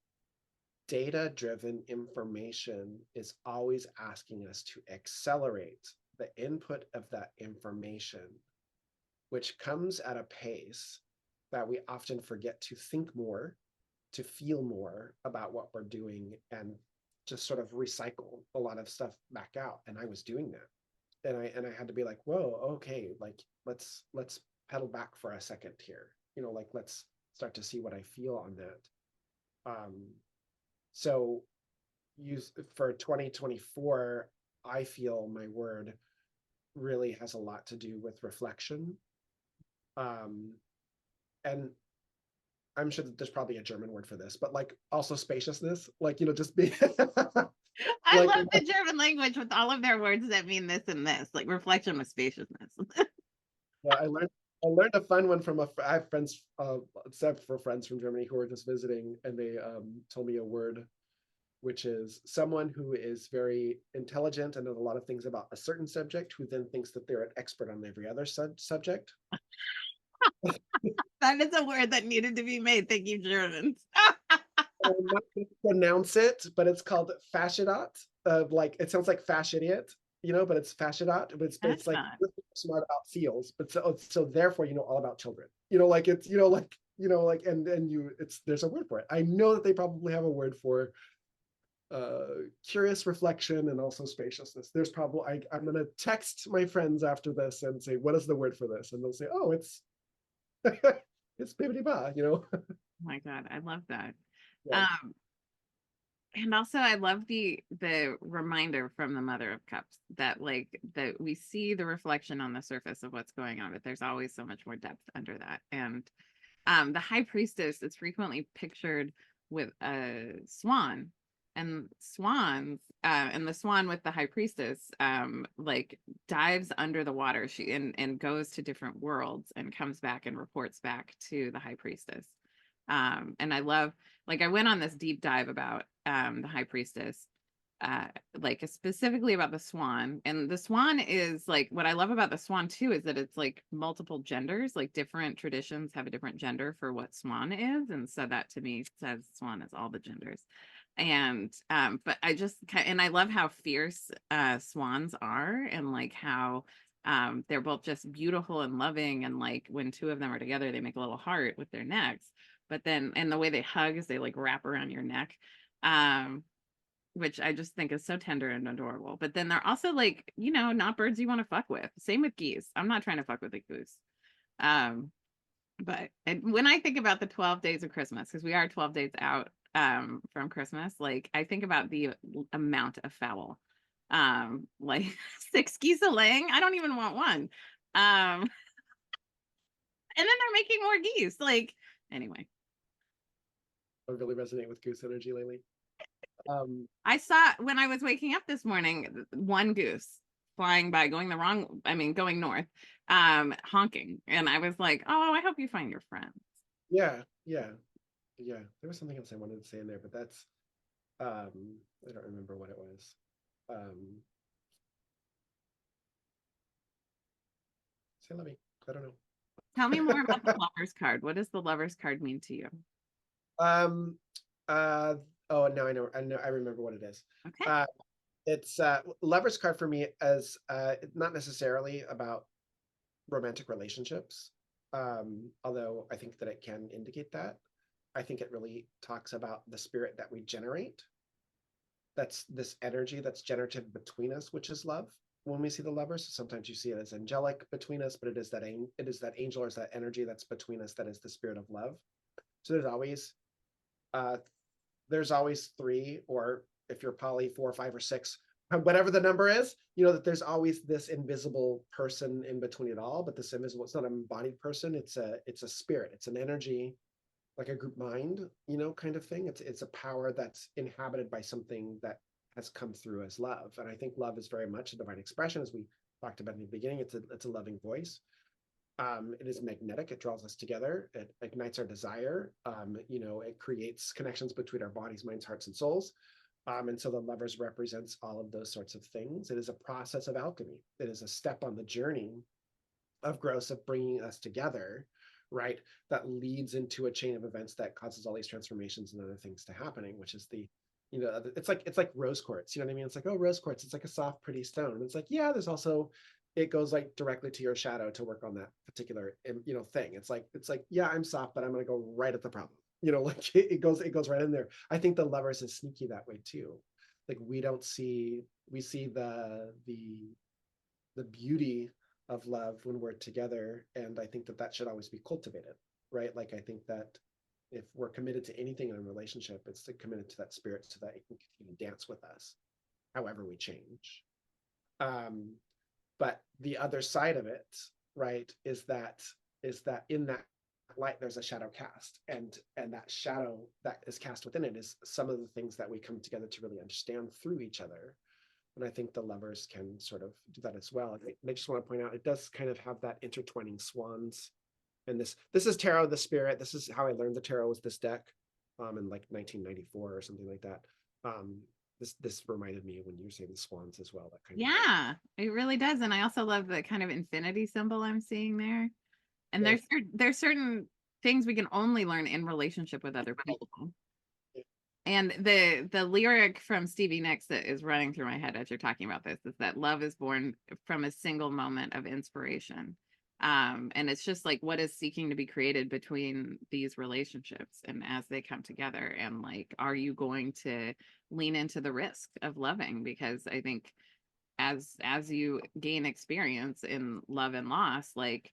data-driven information is always asking us to accelerate the input of that information, which comes at a pace that we often forget to think more, to feel more about what we're doing, and just sort of recycle a lot of stuff back out. And I was doing that. And I had to be like, whoa, okay, like let's pedal back for a second here. Like let's start to see what I feel on that. So for 2024, I feel my word really has a lot to do with reflection. And I'm sure that there's probably a German word for this, but like also spaciousness, like, just be I like, love the German language with all of their words that mean this and this, like reflection with spaciousness. yeah, I learned a fun one from I have friends, several friends from Germany who were just visiting, and they told me a word, which is someone who is very intelligent and knows a lot of things about a certain subject, who then thinks that they're an expert on every other subject. That is a word that needed to be made. Thank you, Germans. I'm not going to pronounce it, but it's called fascidat. Like it sounds like fashion idiot, but it's fascidat. But it's like Not. smart about feels, but so therefore all about children. Like it's like and there's a word for it. I know that they probably have a word for curious reflection and also spaciousness. There's probably I'm gonna text my friends after this and say, what is the word for this? And they'll say, oh, it's it's bibbidi ba, Oh my God, I love that. Yeah. And also I love the reminder from the Mother of Cups that like that we see the reflection on the surface of what's going on, but there's always so much more depth under that. And the High Priestess is frequently pictured with a swan, and swans, and the swan with the high priestess, like dives under the water. She and goes to different worlds and comes back and reports back to the high priestess. And I love, like, I went on this deep dive about the high priestess, like specifically about the swan. And the swan is like, what I love about the swan too is that it's like multiple genders, like different traditions have a different gender for what swan is. And so that to me says swan is all the genders. And but I just, and I love how fierce swans are, and like how they're both just beautiful and loving, and like when two of them are together they make a little heart with their necks, but then, and the way they hug is they like wrap around your neck, um which I just think is so tender and adorable. But then they're also like, you know, not birds you want to fuck with. Same with geese. I'm not trying to fuck with a goose. um but when I think about the 12 days of Christmas, because we are 12 days out from Christmas, like I think about the amount of fowl. Like 6 geese a laying. I don't even want one. And then they're making more geese. Like, anyway. I really resonate with goose energy lately. I saw, when I was waking up this morning, one goose flying by, going going north, honking. And I was like, oh, I hope you find your friends. Yeah. There was something else I wanted to say in there, but that's I don't remember what it was. Say let me. I don't know. Tell me more about the lover's card. What does the lover's card mean to you? Um oh, now I remember what it is. Okay. It's lover's card for me as not necessarily about romantic relationships, although I think that it can indicate that. I think it really talks about the spirit that we generate. That's this energy that's generative between us, which is love. When we see the lovers, sometimes you see it as angelic between us, but it is that angel or is that energy that's between us that is the spirit of love. So uh, there's always 3, or if you're poly, 4, 5, or 6, whatever the number is, you know, that there's always this invisible person in between it all. But this invisible, it's not an embodied person, it's a spirit, it's an energy, like a group mind, you know, kind of thing. It's a power that's inhabited by something that has come through as love. And I think love is very much a divine expression, as we talked about in the beginning. It's a loving voice. It is magnetic. It draws us together. It ignites our desire. You know, it creates connections between our bodies, minds, hearts, and souls. And so the lovers represents all of those sorts of things. It is a process of alchemy. It is a step on the journey of growth, of bringing us together, right? That leads into a chain of events that causes all these transformations and other things to happening, which is the, you know, it's like rose quartz. You know what I mean? It's like, oh, rose quartz. It's like a soft, pretty stone. And it's like, yeah, there's also, it goes like directly to your shadow to work on that particular, you know, thing. It's like, yeah, I'm soft, but I'm going to go right at the problem. You know, like it goes right in there. I think the lovers is sneaky that way too. Like we see the beauty of love when we're together, and I think that should always be cultivated, right? Like I think that if we're committed to anything in a relationship, it's to committed to that spirit so that it can continue to dance with us however we change. But the other side of it, right, is that in that light there's a shadow cast, and that shadow that is cast within it is some of the things that we come together to really understand through each other. And I think the lovers can sort of do that as well. I just want to point out, it does kind of have that intertwining swans. And this is Tarot the Spirit. This is how I learned the tarot, was this deck in like 1994 or something like that. This reminded me when you were saying the swans as well. That kind of, Yeah, it really does. And I also love the kind of infinity symbol I'm seeing there. And yeah. there's certain things we can only learn in relationship with other people. And the lyric from Stevie Nicks that is running through my head as you're talking about this is that love is born from a single moment of inspiration. And it's just like, what is seeking to be created between these relationships and as they come together, and like, are you going to lean into the risk of loving? Because I think as you gain experience in love and loss, like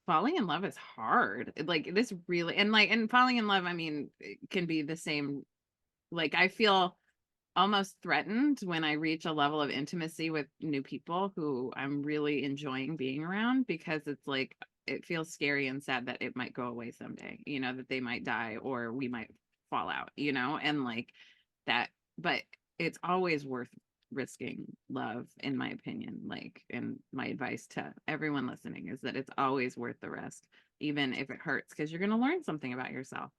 falling in love is hard. Like this really, and falling in love, I mean, it can be the same. Like I feel almost threatened when I reach a level of intimacy with new people who I'm really enjoying being around, because it's like it feels scary and sad that it might go away someday, you know, that they might die or we might fall out, you know, and like that but it's always worth risking love, in my opinion. Like, and my advice to everyone listening is that it's always worth the risk, even if it hurts, because you're going to learn something about yourself.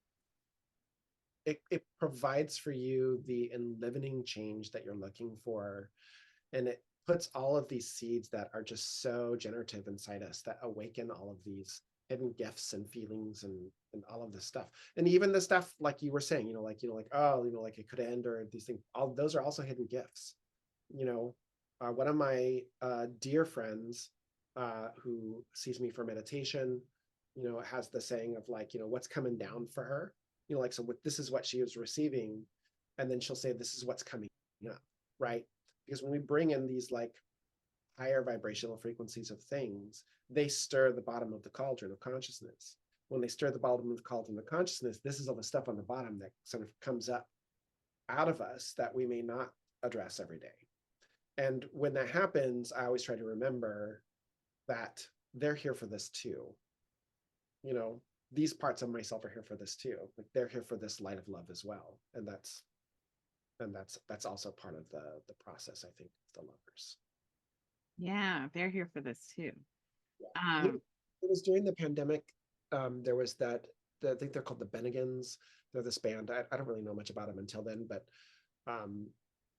It provides for you the enlivening change that you're looking for. And it puts all of these seeds that are just so generative inside us that awaken all of these hidden gifts and feelings and all of this stuff. And even the stuff like you were saying, like oh, like it could end, or these things, all those are also hidden gifts. One of my dear friends who sees me for meditation, has the saying of like, what's coming down for her, like, so this is what she was receiving. And then she'll say, this is what's coming up, right? Because when we bring in these like higher vibrational frequencies of things, they stir the bottom of the cauldron of consciousness. When they stir the bottom of the cauldron of consciousness, this is all the stuff on the bottom that sort of comes up out of us that we may not address every day. And when that happens, I always try to remember that they're here for this too. These parts of myself are here for this too. Like, they're here for this light of love as well. And that's also part of the process, I think, the lovers. Yeah, they're here for this too. Yeah. It was during the pandemic. There was I think they're called the Benigans. They're this band. I don't really know much about them until then, but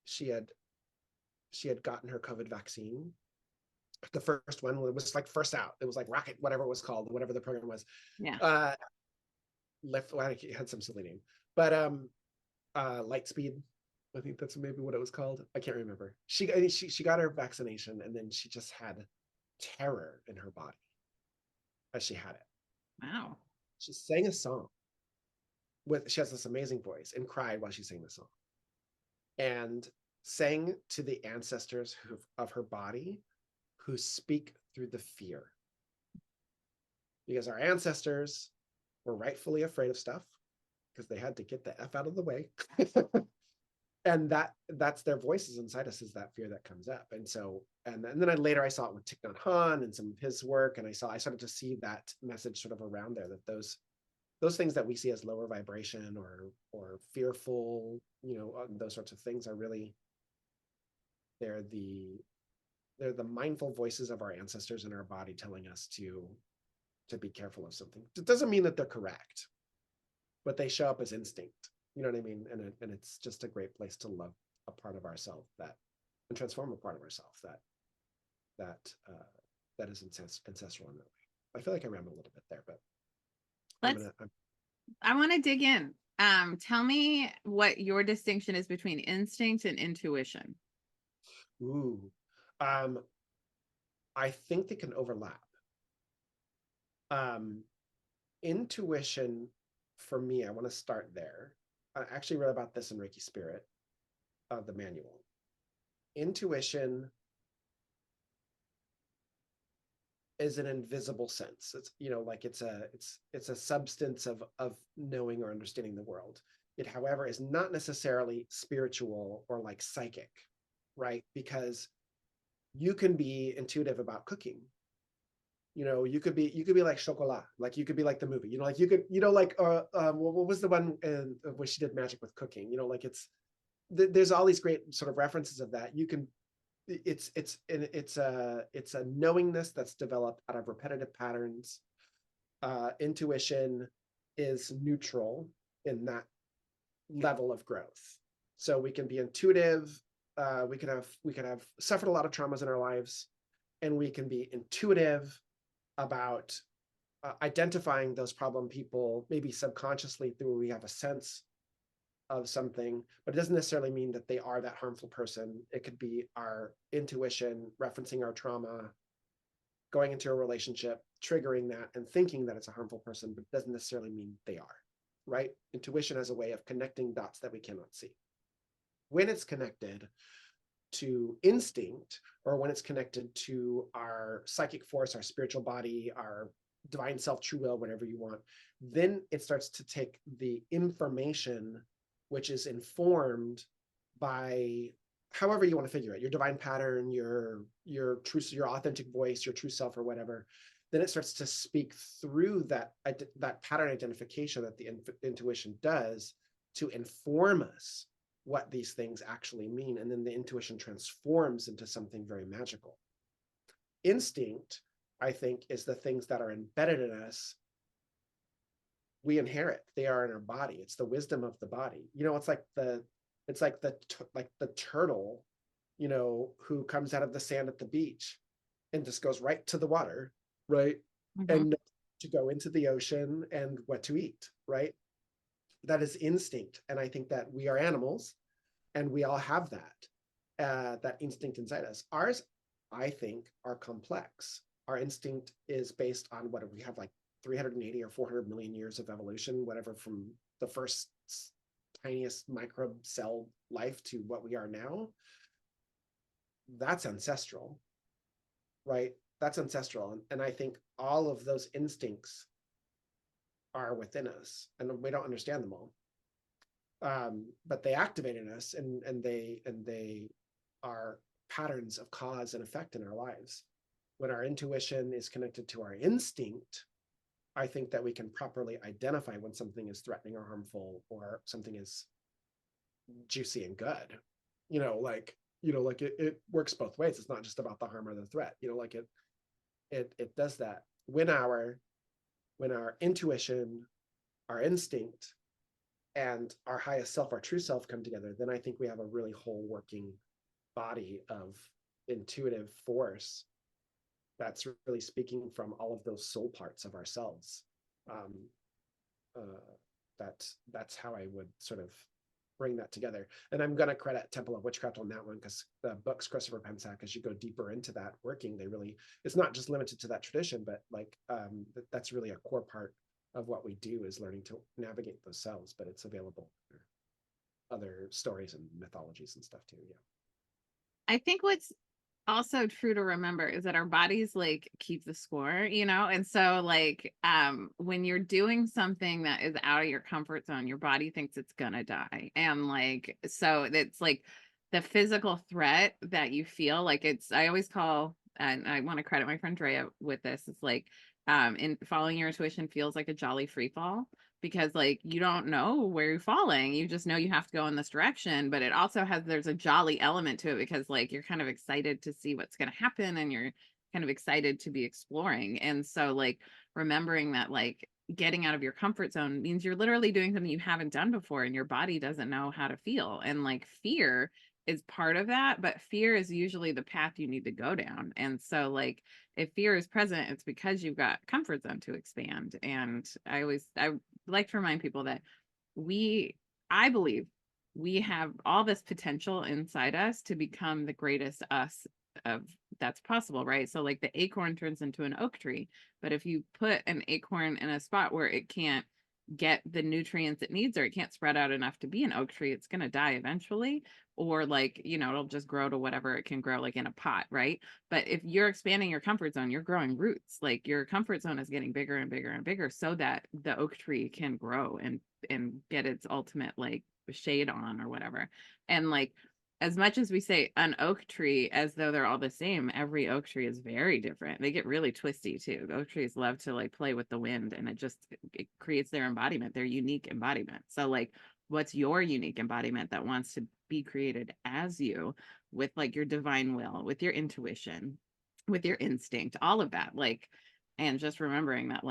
she had gotten her COVID vaccine. The first one, it was like first out. It was like Rocket, whatever it was called, whatever the program was. Yeah. It had some silly name, but Lightspeed, I think that's maybe what it was called. I can't remember. She got her vaccination, and then she just had terror in her body as she had it. Wow. She sang a song she has this amazing voice, and cried while she sang the song, and sang to the ancestors of her body who speak through the fear. Because our ancestors were rightfully afraid of stuff because they had to get the F out of the way. And that's their voices inside us, is that fear that comes up. And so, and then later I saw it with Thich Nhat Hanh and some of his work, and I started to see that message sort of around there, that those things that we see as lower vibration or fearful, those sorts of things are really, they're the mindful voices of our ancestors in our body telling us to be careful of something. It doesn't mean that they're correct, but they show up as instinct. You know what I mean? And it's just a great place to love a part of ourselves and transform a part of ourselves that is ancestral in that way. I feel like I rambled a little bit there, but I want to dig in. Tell me what your distinction is between instinct and intuition. Ooh, I think they can overlap. Intuition, for me, I want to start there. I actually read about this in Reiki Spirit, the manual. Intuition is an invisible sense. It's, like it's a substance of knowing or understanding the world. It, however, is not necessarily spiritual or like psychic, right? Because you can be intuitive about cooking. You could be like Chocolat, like you could be like the movie, like you could, like what was the one where she did magic with cooking? Like there's all these great sort of references of that. You can, it's a knowingness that's developed out of repetitive patterns. Intuition is neutral in that level of growth. So we can be intuitive. We could have suffered a lot of traumas in our lives, and we can be intuitive about identifying those problem people, maybe subconsciously, through we have a sense of something, but it doesn't necessarily mean that they are that harmful person. It could be our intuition referencing our trauma, going into a relationship, triggering that and thinking that it's a harmful person, but it doesn't necessarily mean they are, right? Intuition has a way of connecting dots that we cannot see. When it's connected to instinct, or when it's connected to our psychic force, our spiritual body, our divine self, true will, whatever you want, then it starts to take the information, which is informed by however you want to figure it, your divine pattern, your true, your authentic voice, your true self, or whatever. Then it starts to speak through that pattern identification that the intuition does to inform us what these things actually mean. And then the intuition transforms into something very magical. Instinct, I think, is the things that are embedded in us. We inherit. They are in our body. It's the wisdom of the body. You know, it's like the turtle, you know, who comes out of the sand at the beach and just goes right to the water, right? And to go into the ocean and what to eat, right? That is instinct. And I think that we are animals and we all have that instinct inside us. Ours, I think, are complex. Our instinct is based on what we have, like 380 or 400 million years of evolution, whatever, from the first tiniest microbe cell life to what we are now. That's ancestral, right? That's ancestral. And I think all of those instincts are within us, and we don't understand them all. But they activate in us, and they are patterns of cause and effect in our lives. When our intuition is connected to our instinct, I think that we can properly identify when something is threatening or harmful, or something is juicy and good. It works both ways. It's not just about the harm or the threat. It does that. When our intuition, our instinct, and our highest self, our true self, come together, then I think we have a really whole working body of intuitive force that's really speaking from all of those soul parts of ourselves. That's how I would sort of bring that together. And I'm going to credit Temple of Witchcraft on that one, because the books Christopher Pensack, as you go deeper into that working, it's not just limited to that tradition, but that's really a core part of what we do, is learning to navigate those cells, but it's available for other stories and mythologies and stuff too. Yeah. I think what's also true to remember is that our bodies keep the score, and so when you're doing something that is out of your comfort zone, your body thinks it's gonna die, and so it's the physical threat that you feel. I always call, and I want to credit my friend Drea with this, it's in following your intuition feels like a jolly free fall, because you don't know where you're falling, you just know you have to go in this direction, but it also there's a jolly element to it, because you're kind of excited to see what's going to happen, and you're kind of excited to be exploring. And so remembering that getting out of your comfort zone means you're literally doing something you haven't done before, and your body doesn't know how to feel. And fear is part of that, but fear is usually the path you need to go down. And so if fear is present, it's because you've got comfort zone to expand. And I like to remind people that I believe we have all this potential inside us to become the greatest us of that's possible, right? So the acorn turns into an oak tree, but if you put an acorn in a spot where it can't get the nutrients it needs, or it can't spread out enough to be an oak tree, it's going to die eventually, or it'll just grow to whatever it can grow, in a pot, right? But if you're expanding your comfort zone, you're growing roots. Your comfort zone is getting bigger and bigger and bigger, so that the oak tree can grow and get its ultimate shade on, or whatever. And as much as we say an oak tree as though they're all the same, every oak tree is very different. They get really twisty too. The oak trees love to play with the wind, and it creates their embodiment, their unique embodiment. So what's your unique embodiment that wants to be created as you, with your divine will, with your intuition, with your instinct, all of that, and just remembering that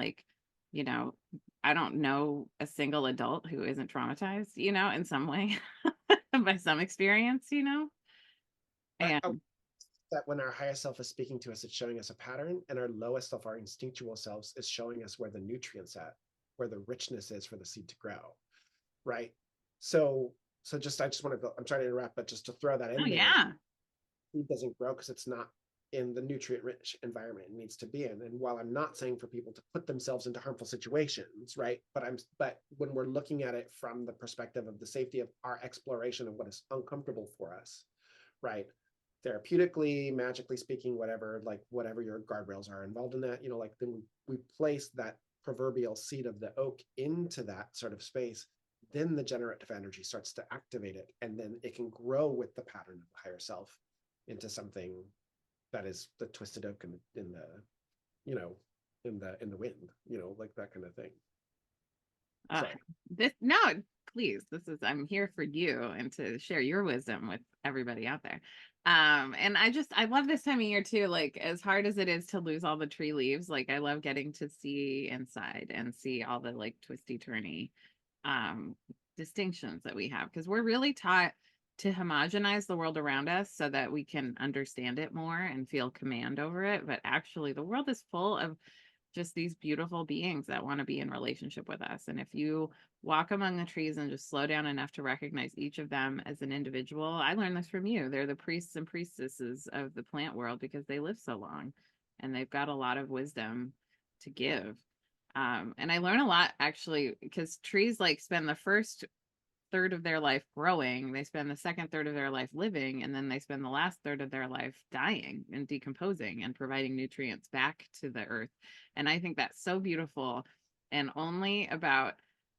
I don't know a single adult who isn't traumatized, in some way by some experience, and that when our highest self is speaking to us, it's showing us a pattern, and our lowest self, our instinctual selves, is showing us where the nutrients at, where the richness is for the seed to grow, right? So I just want to go, I'm trying to interrupt, but just to throw that in there. Yeah. Seed doesn't grow because it's not in the nutrient-rich environment it needs to be in. And while I'm not saying for people to put themselves into harmful situations, right? But when we're looking at it from the perspective of the safety of our exploration of what is uncomfortable for us, right? Therapeutically, magically speaking, whatever your guardrails are involved in that, then we place that proverbial seed of the oak into that sort of space, then the generative energy starts to activate it, and then it can grow with the pattern of the higher self into something that is the twisted oak in the wind, that kind of thing. Sorry. No, please, I'm here for you and to share your wisdom with everybody out there. And I love this time of year too, like as hard as it is to lose all the tree leaves, like I love getting to see inside and see all the like twisty turny distinctions that we have, because we're really taught to homogenize the world around us so that we can understand it more and feel command over it. But actually the world is full of just these beautiful beings that want to be in relationship with us. And if you walk among the trees and just slow down enough to recognize each of them as an individual, I learned this from you. They're the priests and priestesses of the plant world because they live so long and they've got a lot of wisdom to give. And I learn a lot actually because trees like spend the first third of their life growing, they spend the second third of their life living, and then they spend the last third of their life dying and decomposing and providing nutrients back to the earth. And I think that's so beautiful. And only about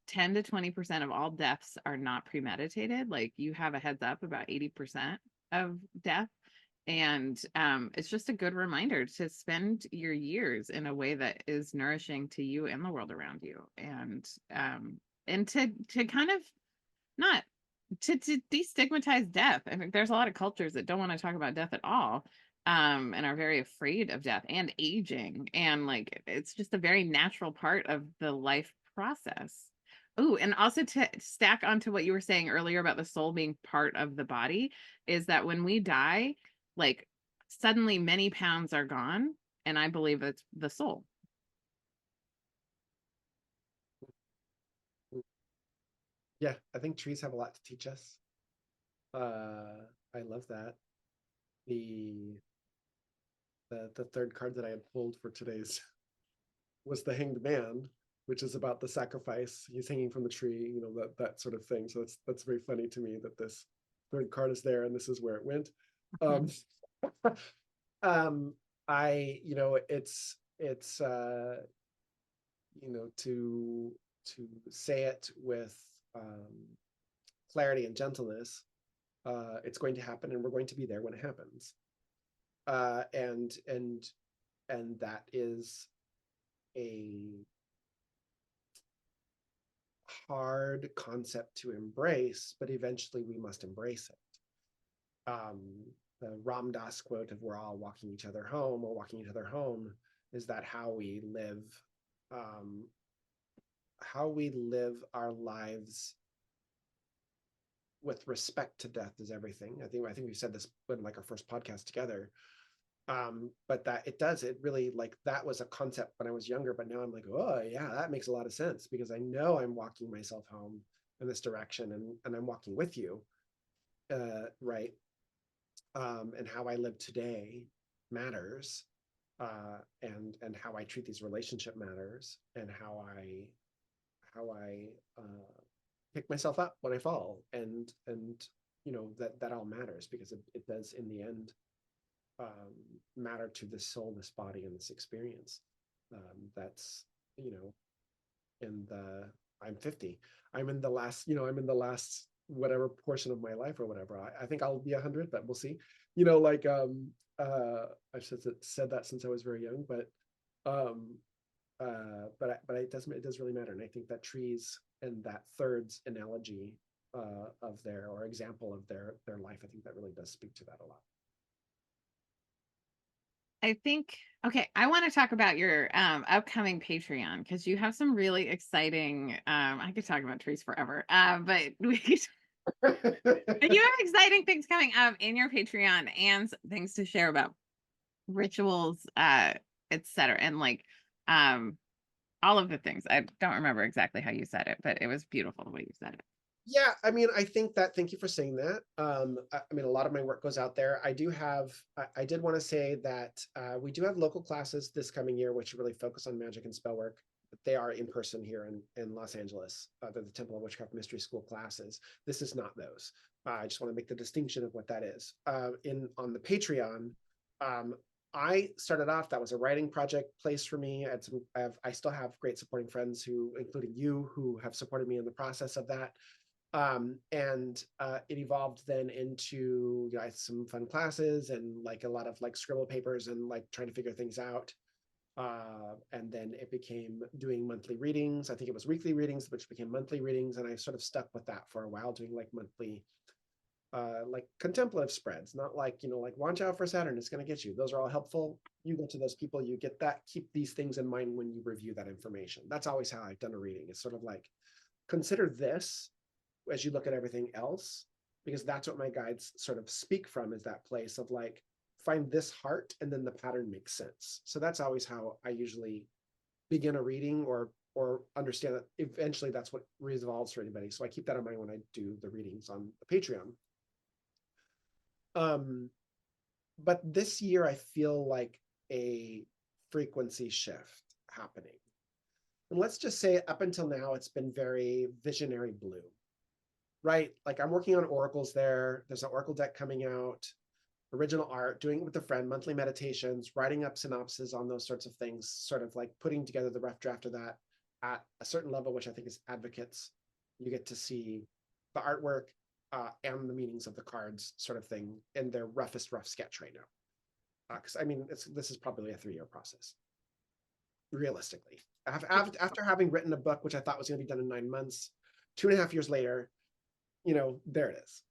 10 to 20% of all deaths are not premeditated. Like you have a heads up about 80% of death. And it's just a good reminder to spend your years in a way that is nourishing to you and the world around you. And to kind of not to destigmatize death. I think there's a lot of cultures that don't want to talk about death at all, and are very afraid of death and aging, and like it's just a very natural part of the life process. Oh, and also to stack onto what you were saying earlier about the soul being part of the body, is that when we die, like suddenly many pounds are gone, and I believe it's the soul. Yeah, I think trees have a lot to teach us. I love that. The the third card that I had pulled for today's was the Hanged Man, which is about the sacrifice. He's hanging from the tree, you know, that sort of thing. So that's very funny to me that this third card is there and this is where it went. Um, you know, it's you know, to say it with clarity and gentleness. It's going to happen, and we're going to be there when it happens. And that is a hard concept to embrace, but eventually we must embrace it. The Ram Dass quote of "We're all walking each other home" or "walking each other home" is that how we live our lives with respect to death is everything. I think we said this in like our first podcast together. But that it really, like, that was a concept when I was younger, but now I'm like, oh yeah, that makes a lot of sense, because I know I'm walking myself home in this direction, and I'm walking with you, right? And how I live today matters, and how I treat these relationship matters, and how I pick myself up when I fall, and you know, that all matters, because it does in the end matter to this soul, this body, and this experience. That's, you know, I'm 50. I'm in the last, you know, I'm in the last whatever portion of my life or whatever. I think I'll be 100, but we'll see. You know, like I've said that since I was very young, but it does really matter. And I think that trees and that thirds analogy of their, or example of their life, I think that really does speak to that a lot. I think, okay, I want to talk about your upcoming Patreon, because you have some really exciting, I could talk about trees forever, but you have exciting things coming up in your Patreon and things to share about rituals, etc. And like all of the things. I don't remember exactly how you said it, but it was beautiful the way you said it. Yeah, I mean, I think that, thank you for saying that. I mean, a lot of my work goes out there. I did want to say that we do have local classes this coming year, which really focus on magic and spell work. But they are in person here in Los Angeles. They're the Temple of Witchcraft Mystery School classes. This is not those. I just want to make the distinction of what that is. On the Patreon, I started off, that was a writing project place for me. I still have great supporting friends who, including you, who have supported me in the process of that. And it evolved then into, you know, some fun classes and like a lot of like scribble papers and like trying to figure things out. And then it became doing monthly readings. I think it was weekly readings, which became monthly readings. And I sort of stuck with that for a while, doing like monthly, like contemplative spreads, not like, like watch out for Saturn, it's going to get you. Those are all helpful. You go to those people, you get that, keep these things in mind when you review that information. That's always how I've done a reading. It's sort of like, consider this as you look at everything else, because that's what my guides sort of speak from, is that place of like, find this heart and then the pattern makes sense. So that's always how I usually begin a reading, or understand that eventually that's what resolves for anybody. So I keep that in mind when I do the readings on the Patreon. But this year I feel like a frequency shift happening. And let's just say up until now, it's been very visionary blue, right? Like I'm working on oracles there. There's an oracle deck coming out, original art, doing it with a friend, monthly meditations, writing up synopses on those sorts of things, sort of like putting together the rough draft of that at a certain level, which I think is advocates. You get to see the artwork and the meanings of the cards, sort of thing, in their rough sketch right now. Because I mean, this is probably a 3-year process, realistically. After having written a book, which I thought was going to be done in 9 months, 2.5 years later, there it is.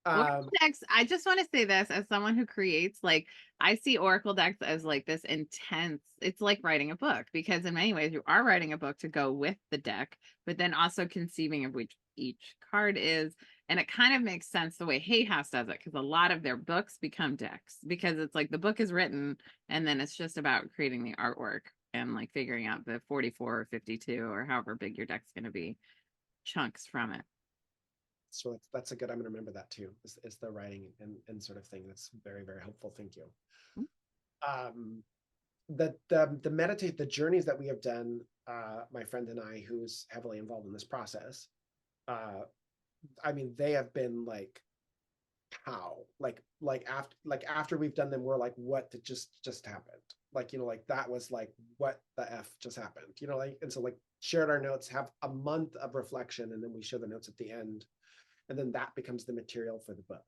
Oracle decks, I just want to say this as someone who creates, like, I see Oracle decks as like this intense, it's like writing a book, because in many ways you are writing a book to go with the deck, but then also conceiving of which each card is. And it kind of makes sense the way Hay House does it, because a lot of their books become decks, because it's like the book is written and then it's just about creating the artwork and like figuring out the 44 or 52 or however big your deck's going to be, chunks from it. So that's a good, I'm going to remember that too, is the writing and sort of thing. That's very, very helpful. Thank you. The journeys that we have done, my friend and I, who's heavily involved in this process, I mean, they have been like, how, after we've done them, we're like, what did just happened? Like, like that was like, what the F just happened? And so like shared our notes, have a month of reflection, and then we share the notes at the end. And then that becomes the material for the book.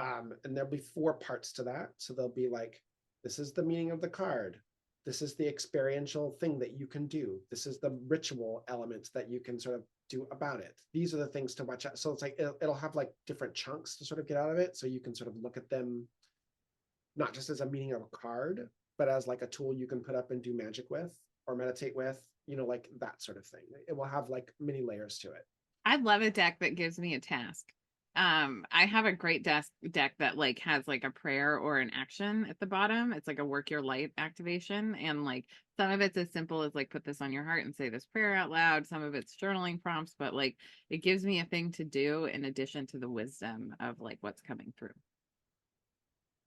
And there'll be 4 parts to that. So there'll be like, this is the meaning of the card. This is the experiential thing that you can do. This is the ritual elements that you can sort of do about it. These are the things to watch out. So it's like, it'll have like different chunks to sort of get out of it. So you can sort of look at them, not just as a meaning of a card, but as like a tool you can put up and do magic with or meditate with, like that sort of thing. It will have like many layers to it. I love a deck that gives me a task. I have a great deck that like has like a prayer or an action at the bottom. It's like a work your light activation. And like some of it's as simple as like put this on your heart and say this prayer out loud. Some of it's journaling prompts, but like it gives me a thing to do in addition to the wisdom of like what's coming through.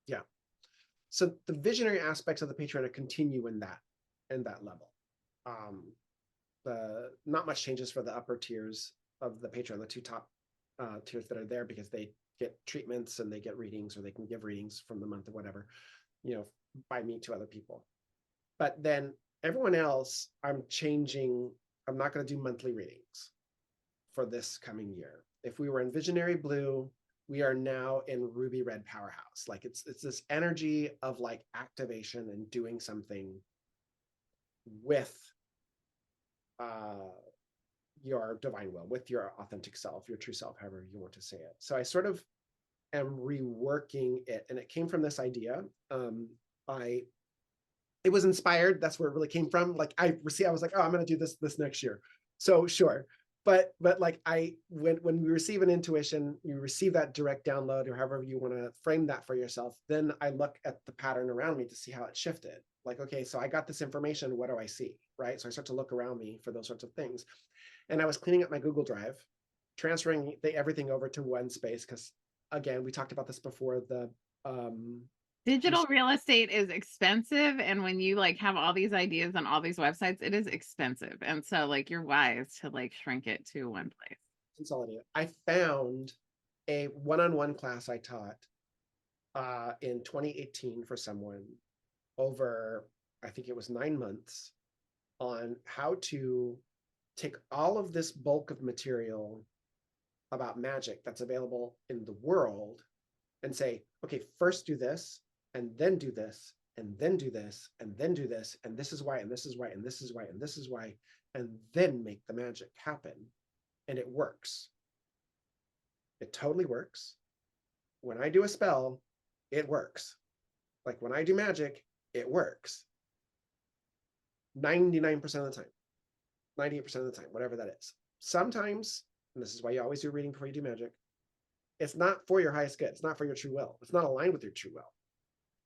Yeah. So the visionary aspects of the Patreon continue in that level. Not much changes for the upper tiers of the Patreon, the 2 top tiers that are there, because they get treatments and they get readings, or they can give readings from the month or whatever, by me to other people. But then everyone else, I'm changing. I'm not going to do monthly readings for this coming year. If we were in Visionary Blue, we are now in Ruby Red Powerhouse. Like it's this energy of like activation and doing something with your divine will, with your authentic self, your true self, however you want to say it. So I sort of am reworking it, and it came from this idea. It was inspired. That's where it really came from. Like I was like, oh, I'm going to do this next year. So sure. But like when we receive an intuition, you receive that direct download, or however you want to frame that for yourself, then I look at the pattern around me to see how it shifted. Like, okay, so I got this information. What do I see? Right. So I start to look around me for those sorts of things. And I was cleaning up my Google Drive, transferring everything over to one space. Because again, we talked about this before, Digital real estate is expensive, and when you like have all these ideas on all these websites, it is expensive. And so like you're wise to like shrink it to one place. Consolidate. I found a one-on-one class I taught in 2018 for someone over, I think it was 9 months, on how to take all of this bulk of material about magic that's available in the world and say, okay, first do this, and then do this, and then do this, and then do this, and this is why, and this is why, and this is why, and this is why, and then make the magic happen. And it works. It totally works. When I do a spell, it works. Like when I do magic, it works. 99% of the time, 98% of the time, whatever that is. Sometimes, and this is why you always do reading before you do magic, it's not for your highest good. It's not for your true will. It's not aligned with your true will,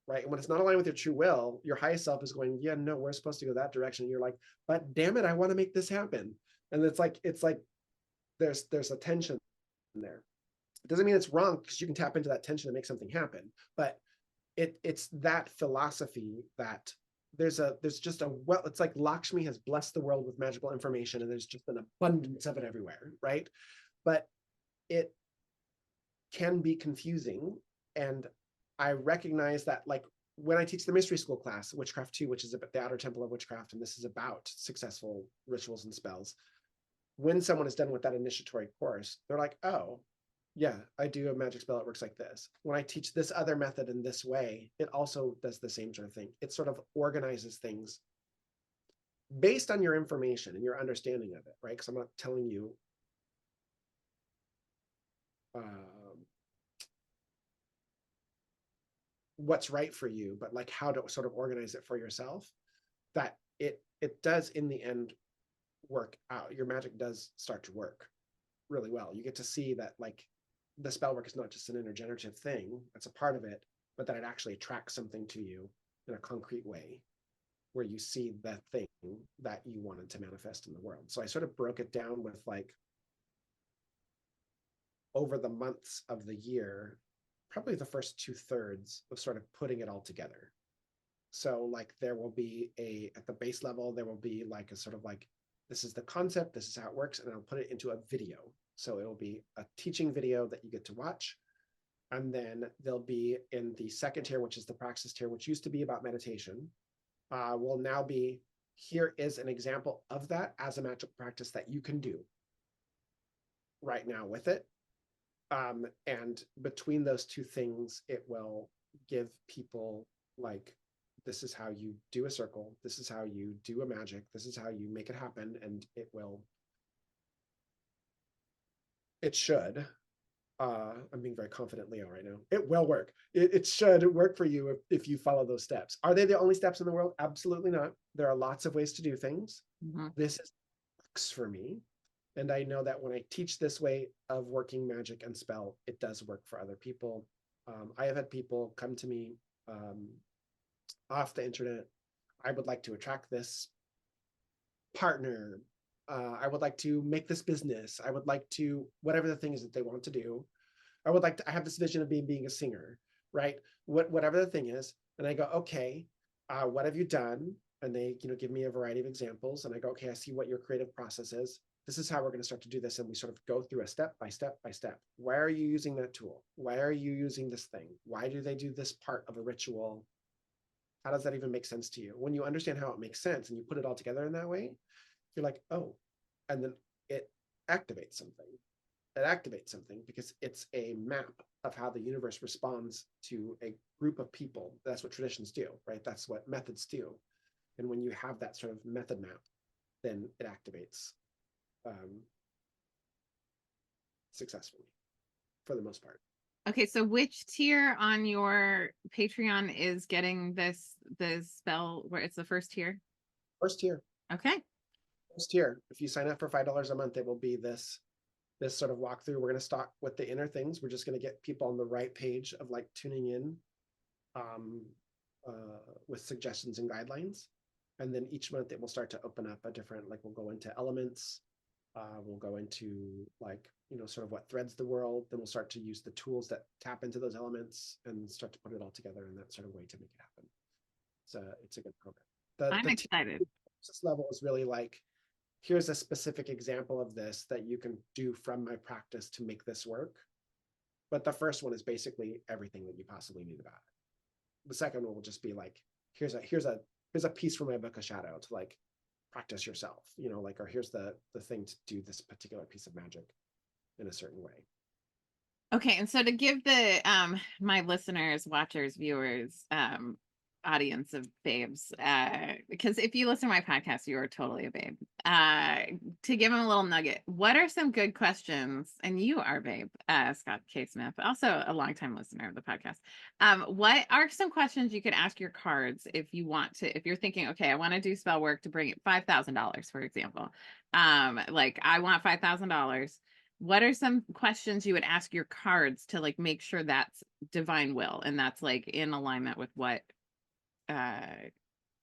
right? And when it's not aligned with your true will, your highest self is going, yeah, no, we're supposed to go that direction. And you're like, but damn it, I want to make this happen. And it's like there's a tension there. It doesn't mean it's wrong, because you can tap into that tension and make something happen. But it's that philosophy that there's just a, well, it's like Lakshmi has blessed the world with magical information, and there's just an abundance of it everywhere, right? But it can be confusing. And I recognize that, like when I teach the mystery school class, Witchcraft 2, which is about the Outer Temple of Witchcraft, and this is about successful rituals and spells. When someone is done with that initiatory course, they're like, oh, yeah, I do a magic spell, it works like this. When I teach this other method in this way, it also does the same sort of thing. It sort of organizes things based on your information and your understanding of it, right? Because I'm not telling you what's right for you, but like how to sort of organize it for yourself, that it does in the end work out. Your magic does start to work really well. You get to see that like the spell work is not just an intergenerative thing, that's a part of it, but that it actually attracts something to you in a concrete way where you see that thing that you wanted to manifest in the world. So I sort of broke it down with like over the months of the year, probably the first 2/3 of sort of putting it all together. So like there will be at the base level, there will be like a sort of like, this is the concept, this is how it works, and I'll put it into a video. So it'll be a teaching video that you get to watch. And then there'll be in the second tier, which is the praxis tier, which used to be about meditation, will now be, here is an example of that as a magic practice that you can do right now with it. And between those two things, it will give people like, this is how you do a circle, this is how you do a magic, this is how you make it happen, and it should, I'm being very confident Leo right now, it will work. It should work for you if you follow those steps. Are they the only steps in the world? Absolutely not. There are lots of ways to do things. This works for me. And I know that when I teach this way of working magic and spell, it does work for other people. I have had people come to me off the internet. I would like to attract this partner. I would like to make this business. I would like to, whatever the thing is that they want to do. I have this vision of being a singer, right? Whatever the thing is. And I go, okay, what have you done? And they, give me a variety of examples. And I go, okay, I see what your creative process is. This is how we're going to start to do this. And we sort of go through a step by step by step. Why are you using that tool? Why are you using this thing? Why do they do this part of a ritual? How does that even make sense to you? When you understand how it makes sense and you put it all together in that way, you're like, oh, and then it activates something. It activates something because it's a map of how the universe responds to a group of people. That's what traditions do, right? That's what methods do. And when you have that sort of method map, then it activates successfully for the most part. Okay, so which tier on your Patreon is getting this spell where it's the first tier? First tier. Okay. First tier. If you sign up for $5 a month, it will be this sort of walkthrough. We're going to start with the inner things. We're just going to get people on the right page of like tuning in with suggestions and guidelines. And then each month it will start to open up a different, like we'll go into elements. We'll go into like, sort of what threads the world. Then we'll start to use the tools that tap into those elements and start to put it all together in that sort of way to make it happen. So it's a good program. I'm excited. This level is really like, here's a specific example of this that you can do from my practice to make this work. But the first one is basically everything that you possibly need about it. The second one will just be like, here's a piece from my book of shadow to like practice yourself, like, or here's the thing to do this particular piece of magic in a certain way. Okay, and so to give the my listeners, watchers, viewers, audience of babes, because if you listen to my podcast, you are totally a babe. To give them a little nugget, what are some good questions? And you are babe, Scott K. Smith, also a longtime listener of the podcast. What are some questions you could ask your cards if you want to, if you're thinking, okay, I want to do spell work to bring it $5,000, for example. Like I want $5,000. What are some questions you would ask your cards to like make sure that's divine will and that's like in alignment with what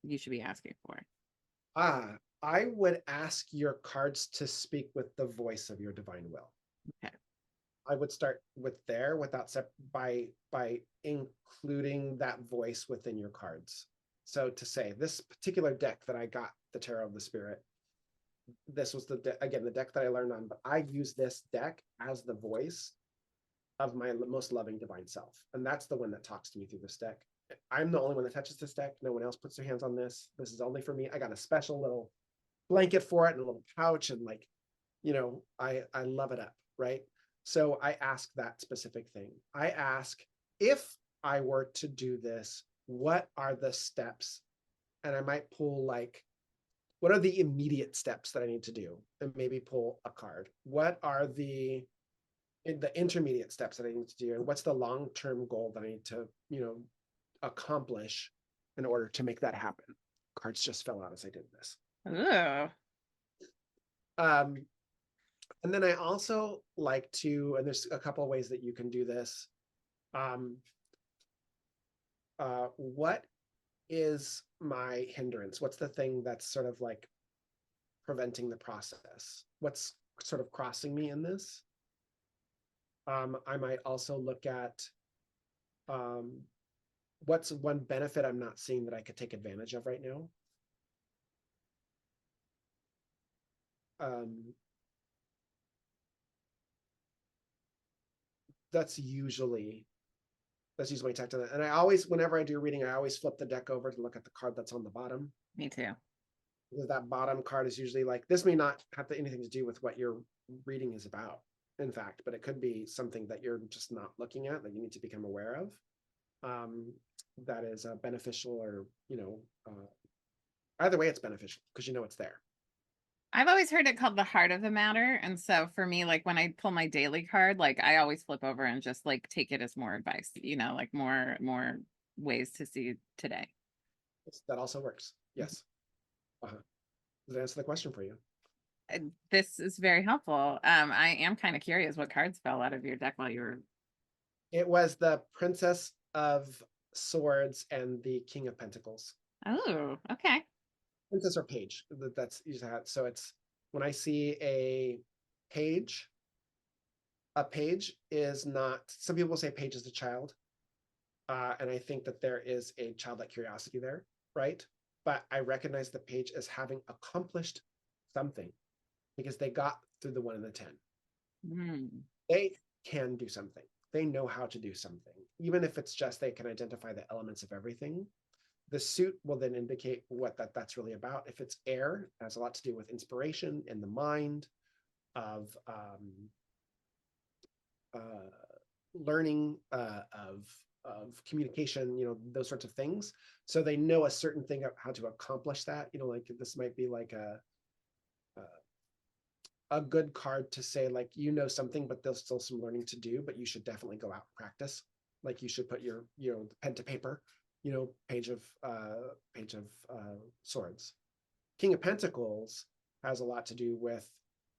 you should be asking for? I would ask your cards to speak with the voice of your divine will. Okay. I would start with there without by including that voice within your cards. So to say this particular deck that I got, the Tarot of the Spirit, this was again the deck that I learned on, but I use this deck as the voice of my most loving divine self, and that's the one that talks to me through this deck. I'm the only one that touches this deck. No one else puts their hands on this. This is only for me. I got a special little blanket for it and a little couch, and like, you know, I love it up, right? So I ask that specific thing. I ask, if I were to do this, what are the steps? And I might pull like, what are the immediate steps that I need to do? And maybe pull a card. What are the intermediate steps that I need to do? And what's the long-term goal that I need to, you know, accomplish in order to make that happen? Cards just fell out as I did this. Ooh. And then I also like to, and there's a couple of ways that you can do this. What is my hindrance? What's the thing that's sort of like preventing the process? What's sort of crossing me in this? I might also look at what's one benefit I'm not seeing that I could take advantage of right now. That's usually my tactic. And I always, whenever I do reading, I always flip the deck over to look at the card that's on the bottom. Me too. Because that bottom card is usually like, this may not have anything to do with what your reading is about, in fact, but it could be something that you're just not looking at that you need to become aware of. That is beneficial, or, you know, either way it's beneficial because you know it's there. I've always heard it called the heart of the matter. And so for me, like when I pull my daily card, like I always flip over and just like take it as more advice, you know, like more ways to see today. That also works. Yes. Does that answer the question for you? This is very helpful. I am kind of curious what cards fell out of your deck while you were. It was the Princess of Swords and the King of Pentacles. Oh, okay. Princess or page. That's usually how. So it's when I see a page is not, some people say page is a child. And I think that there is a childlike curiosity there, right? But I recognize the page as having accomplished something because they got through the 1 and the 10. They can do something. They know how to do something. Even if it's just they can identify the elements of everything. The suit will then indicate what that's really about. If it's air, it has a lot to do with inspiration in the mind, of learning, of communication, you know, those sorts of things. So they know a certain thing of how to accomplish that. You know, like this might be like a good card to say, like, you know something, but there's still some learning to do, but you should definitely go out and practice. Like you should put your, you know, pen to paper, you know, page of swords. King of Pentacles has a lot to do with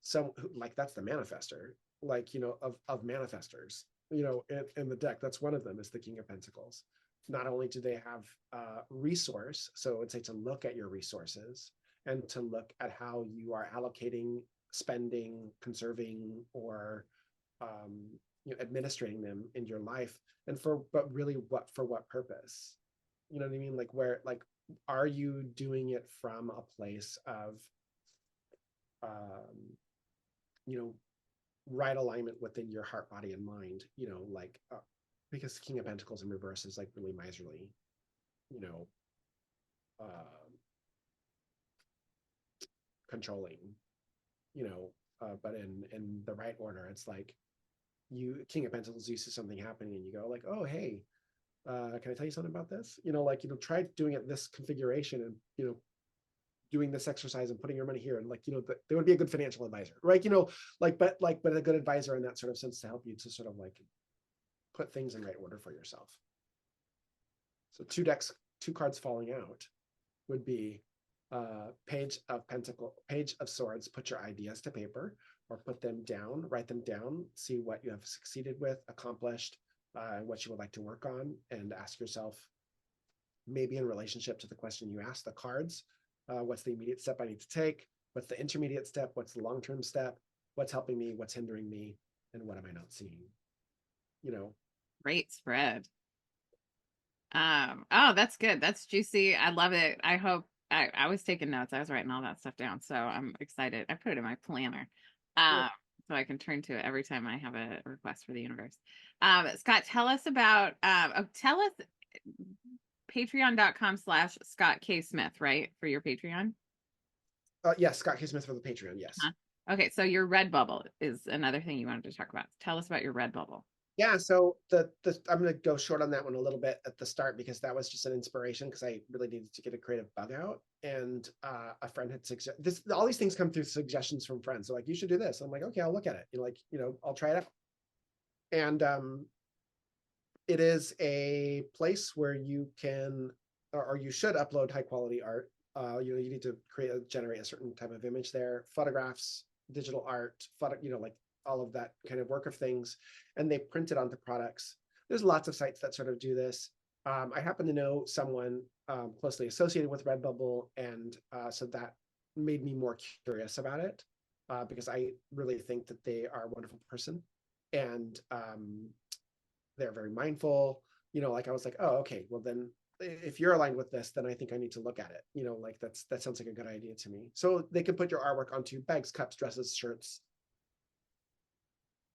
some, like, that's the manifester, like, you know, of manifestors, you know, in the deck. That's one of them, is the King of Pentacles. Not only do they have resource, so I would say to look at your resources and to look at how you are allocating, spending, conserving, or you know, administrating them in your life, and but really for what purpose? You know what I mean? Like, where, like, are you doing it from a place of you know, right alignment within your heart, body, and mind? You know, like, because King of Pentacles in reverse is like really miserly, you know, controlling, you know, but in the right order, it's like, you, King of Pentacles, you see something happening and you go like, oh, hey, can I tell you something about this? Like, try doing it this configuration and, doing this exercise and putting your money here. And like, they would be a good financial advisor, right? But a good advisor in that sort of sense to help you to sort of like put things in right order for yourself. So two cards falling out would be Page of Swords, put your ideas to paper or put them down, write them down, see what you have succeeded with, accomplished, what you would like to work on, and ask yourself, maybe in relationship to the question you asked the cards, what's the immediate step I need to take? What's the intermediate step? What's the long-term step? What's helping me? What's hindering me? And what am I not seeing? Great spread. Oh, that's good. That's juicy. I love it. I hope I was taking notes. I was writing all that stuff down. So I'm excited. I put it in my planner. So I can turn to it every time I have a request for the universe. Scott, tell us about tell us patreon.com/Scott K. Smith, right? For your Patreon? Yes, Scott K. Smith for the Patreon, yes. Okay, so your Redbubble is another thing you wanted to talk about. Tell us about your Redbubble. Yeah, so I'm going to go short on that one a little bit at the start because that was just an inspiration because I really needed to get a creative bug out. And a friend had suggested all these things come through suggestions from friends. So like, you should do this. I'm like, okay, I'll look at it. I'll try it out. And it is a place where you can, or you should upload high quality art. You need to generate a certain type of image there, photographs, digital art, like all of that kind of work of things, and they print it onto products. There's lots of sites that sort of do this. I happen to know someone closely associated with Redbubble, and so that made me more curious about it because I really think that they are a wonderful person, and they're very mindful. Like I was like, oh, okay, well then if you're aligned with this, then I think I need to look at it. Like that sounds like a good idea to me. So they can put your artwork onto bags, cups, dresses, shirts,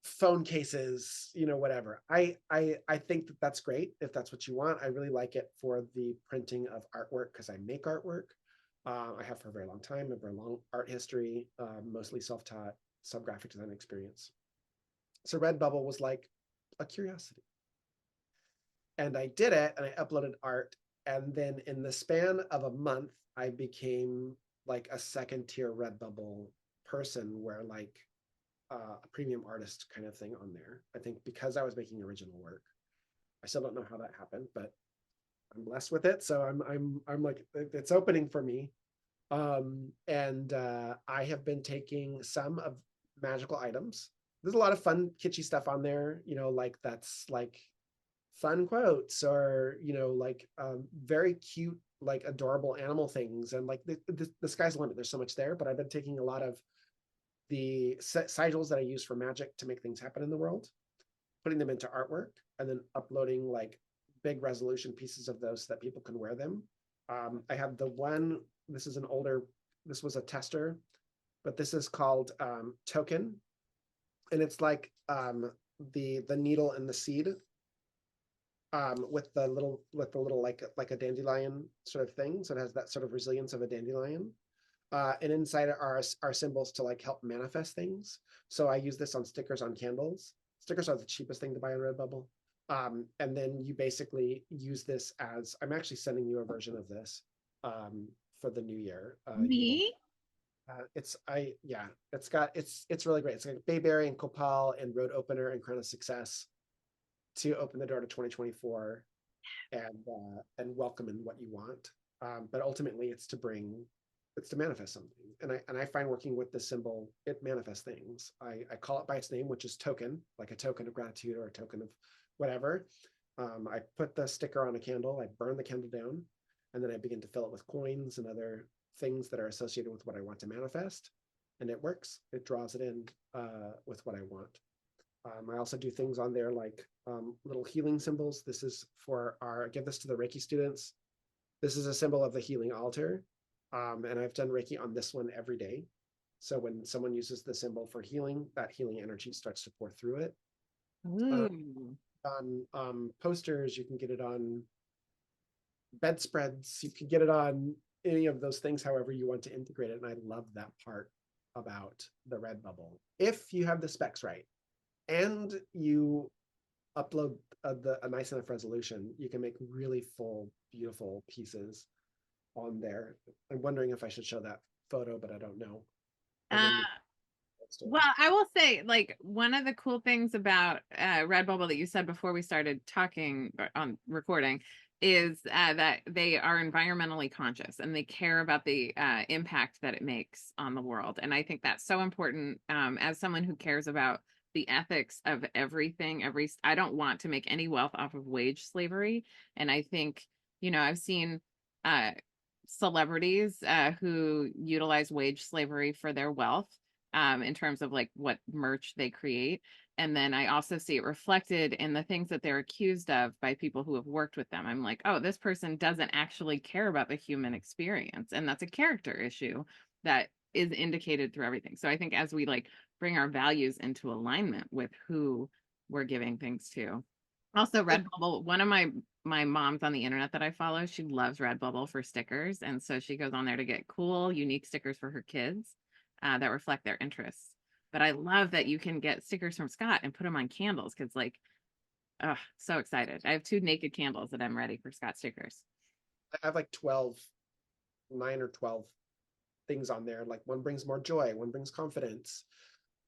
phone cases, whatever. I think that that's great if that's what you want. I really like it for the printing of artwork because I make artwork. I have for a very long time, a very long art history, mostly self-taught, some graphic design experience. So Redbubble was like a curiosity. And I did it and I uploaded art. And then in the span of a month, I became like a second tier Redbubble person where like a premium artist kind of thing on there. I think because I was making original work. I still don't know how that happened, but I'm blessed with it. So I'm like, it's opening for me. And I have been taking some of magical items. There's a lot of fun, kitschy stuff on there, like that's like fun quotes or, like very cute, like adorable animal things. And like the sky's the limit. There's so much there, but I've been taking a lot of the sigils that I use for magic to make things happen in the world, putting them into artwork, and then uploading like big resolution pieces of those so that people can wear them. I have the one, this was a tester, but this is called Token. And it's like the needle and the seed with the little like a dandelion sort of thing. So it has that sort of resilience of a dandelion. And inside are symbols to like help manifest things. So I use this on stickers on candles. Stickers are the cheapest thing to buy on Redbubble. And then you basically use this as, I'm actually sending you a version of this for the new year. Me? It's really great. It's like Bayberry and Copal and Road Opener and Crown of Success to open the door to 2024 and welcome in what you want. But ultimately it's to manifest something. And I find working with this symbol, it manifests things. I call it by its name, which is token, like a token of gratitude or a token of whatever. I put the sticker on a candle, I burn the candle down, and then I begin to fill it with coins and other things that are associated with what I want to manifest. And it works. It draws it in with what I want. I also do things on there like little healing symbols. This is give this to the Reiki students. This is a symbol of the healing altar. And I've done Reiki on this one every day. So when someone uses the symbol for healing, that healing energy starts to pour through it. On posters, you can get it on bedspreads. You can get it on any of those things, however you want to integrate it. And I love that part about the Redbubble. If you have the specs right and you upload a nice enough resolution, you can make really full, beautiful pieces on there. I'm wondering if I should show that photo, but I don't know. And Uh, then well, I will say, like, one of the cool things about Redbubble that you said before we started talking on recording is that they are environmentally conscious and they care about the impact that it makes on the world. And I think that's so important as someone who cares about the ethics of everything. I don't want to make any wealth off of wage slavery. And I think, I've seen celebrities who utilize wage slavery for their wealth in terms of like what merch they create. And then I also see it reflected in the things that they're accused of by people who have worked with them. I'm like, oh, this person doesn't actually care about the human experience. And that's a character issue that is indicated through everything. So I think as we like bring our values into alignment with who we're giving things to. Also, Redbubble, one of my moms on the internet that I follow, she loves Redbubble for stickers. And so she goes on there to get cool, unique stickers for her kids that reflect their interests. But I love that you can get stickers from Scott and put them on candles because, like, oh, so excited. I have 2 naked candles that I'm ready for Scott stickers. I have like 9 or 12 things on there. Like one brings more joy, one brings confidence.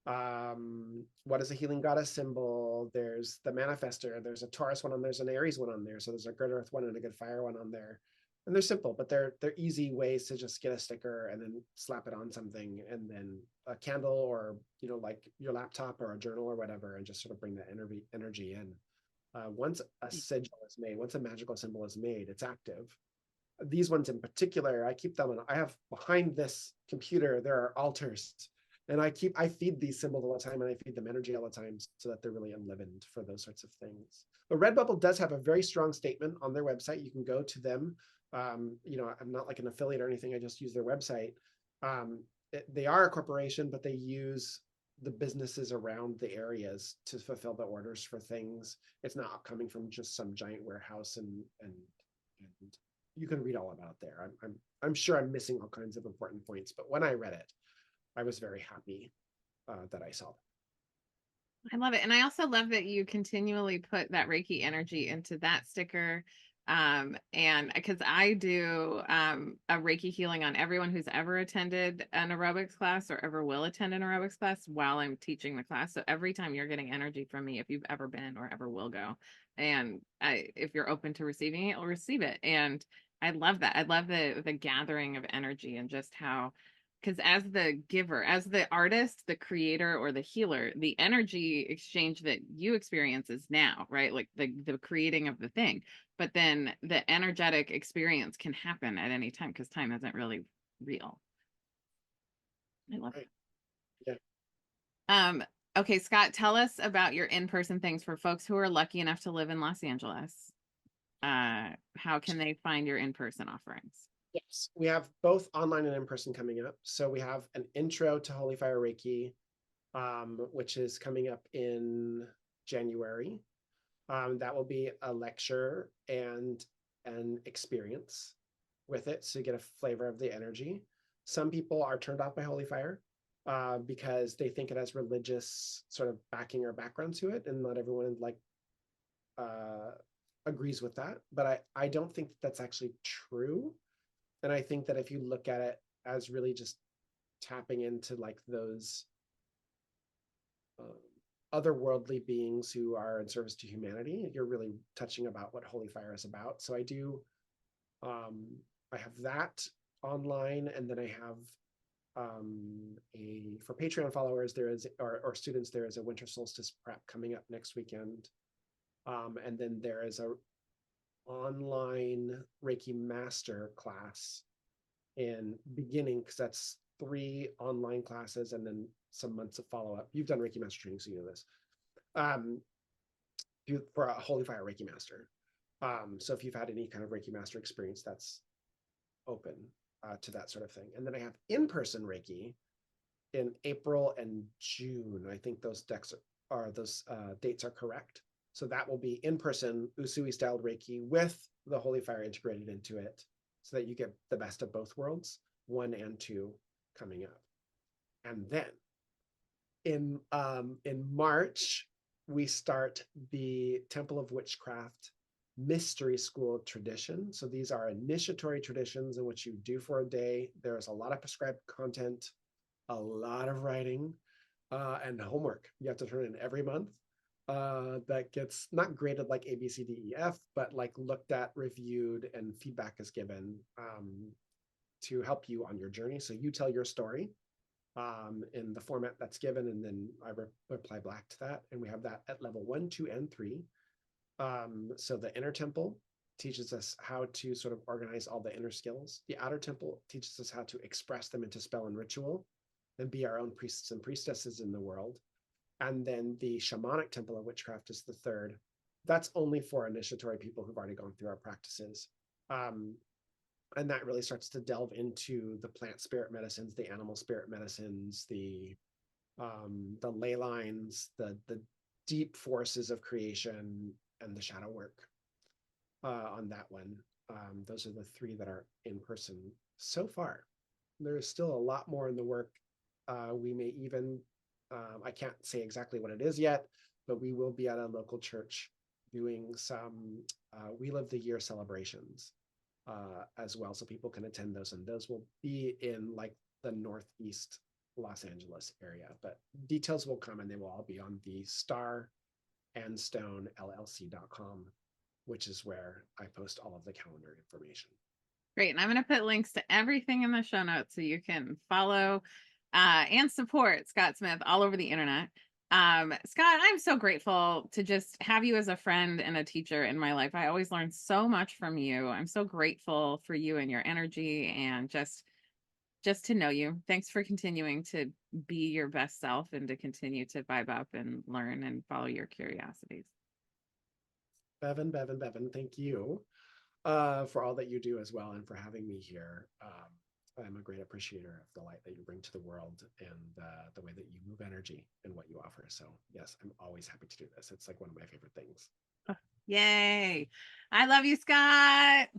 What is a healing goddess symbol? There's the manifester. There's a Taurus one, and there's an Aries one on there. So there's a good earth one and a good fire one on there. And they're simple, but they're easy ways to just get a sticker and then slap it on something, and then a candle, or like your laptop or a journal or whatever, and just sort of bring that energy in. Once a sigil is made, once a magical symbol is made, it's active. These ones in particular, I keep them, and I have behind this computer, there are altars, and I feed these symbols all the time, and I feed them energy all the time so that they're really enlivened for those sorts of things. But Redbubble does have a very strong statement on their website. You can go to them. I'm not like an affiliate or anything. I just use their website. They are a corporation, but they use the businesses around the areas to fulfill the orders for things. It's not coming from just some giant warehouse, and you can read all about it there. I'm sure I'm missing all kinds of important points, but when I read it, I was very happy that I saw that. I love it. And I also love that you continually put that Reiki energy into that sticker. And because I do a Reiki healing on everyone who's ever attended an aerobics class or ever will attend an aerobics class while I'm teaching the class. So every time you're getting energy from me, if you've ever been or ever will go, and if you're open to receiving it, you'll receive it. And I love that. I love the gathering of energy and just how, because as the giver, as the artist, the creator, or the healer, the energy exchange that you experience is now, right? Like the creating of the thing. But then the energetic experience can happen at any time because time isn't really real. I love it. Yeah. Okay, Scott, tell us about your in-person things for folks who are lucky enough to live in Los Angeles. How can they find your in-person offerings? Yes, we have both online and in person coming up. So we have an intro to Holy Fire Reiki, which is coming up in January. That will be a lecture and an experience with it, so you get a flavor of the energy. Some people are turned off by Holy Fire because they think it has religious sort of backing or background to it, and not everyone agrees with that. But I don't think that's actually true. And I think that if you look at it as really just tapping into like those otherworldly beings who are in service to humanity, you're really touching about what Holy Fire is about. So I have that online, and then I have for Patreon followers, there is, or students, there is a Winter Solstice prep coming up next weekend. And then there is a online Reiki Master class in beginning, because that's 3 online classes and then some months of follow-up. You've done Reiki Master training, so you know this. For a Holy Fire Reiki Master. So if you've had any kind of Reiki Master experience, that's open to that sort of thing. And then I have in-person Reiki in April and June. I think those dates are correct. So that will be in-person Usui styled Reiki with the Holy Fire integrated into it, so that you get the best of both worlds, 1 and 2 coming up. And then in March, we start the Temple of Witchcraft mystery school tradition. So these are initiatory traditions in which you do for a day. There's a lot of prescribed content, a lot of writing, and homework. You have to turn in every month. That gets not graded like A, B, C, D, E, F, but like looked at, reviewed, and feedback is given to help you on your journey. So you tell your story in the format that's given, and then I reply back to that. And we have that at level 1, 2, and 3. So the inner temple teaches us how to sort of organize all the inner skills. The outer temple teaches us how to express them into spell and ritual and be our own priests and priestesses in the world. And then the shamanic temple of witchcraft is the third. That's only for initiatory people who've already gone through our practices. And that really starts to delve into the plant spirit medicines, the animal spirit medicines, the ley lines, the deep forces of creation, and the shadow work on that one. Those are the 3 that are in person so far. There's still a lot more in the work. We may even, I can't say exactly what it is yet, but we will be at a local church doing some Wheel of the Year celebrations as well, so people can attend those, and those will be in like the Northeast Los Angeles area, but details will come, and they will all be on the starandstonellc.com, which is where I post all of the calendar information. Great. And I'm going to put links to everything in the show notes so you can follow and support Scott Smith all over the internet. Scott, I'm so grateful to just have you as a friend and a teacher in my life. I always learn so much from you. I'm so grateful for you and your energy and just to know you. Thanks for continuing to be your best self and to continue to vibe up and learn and follow your curiosities. Bevin, thank you for all that you do as well, and for having me here. I'm a great appreciator of the light that you bring to the world, and the way that you move energy and what you offer. So yes, I'm always happy to do this. It's like one of my favorite things. Yay. I love you, Scott.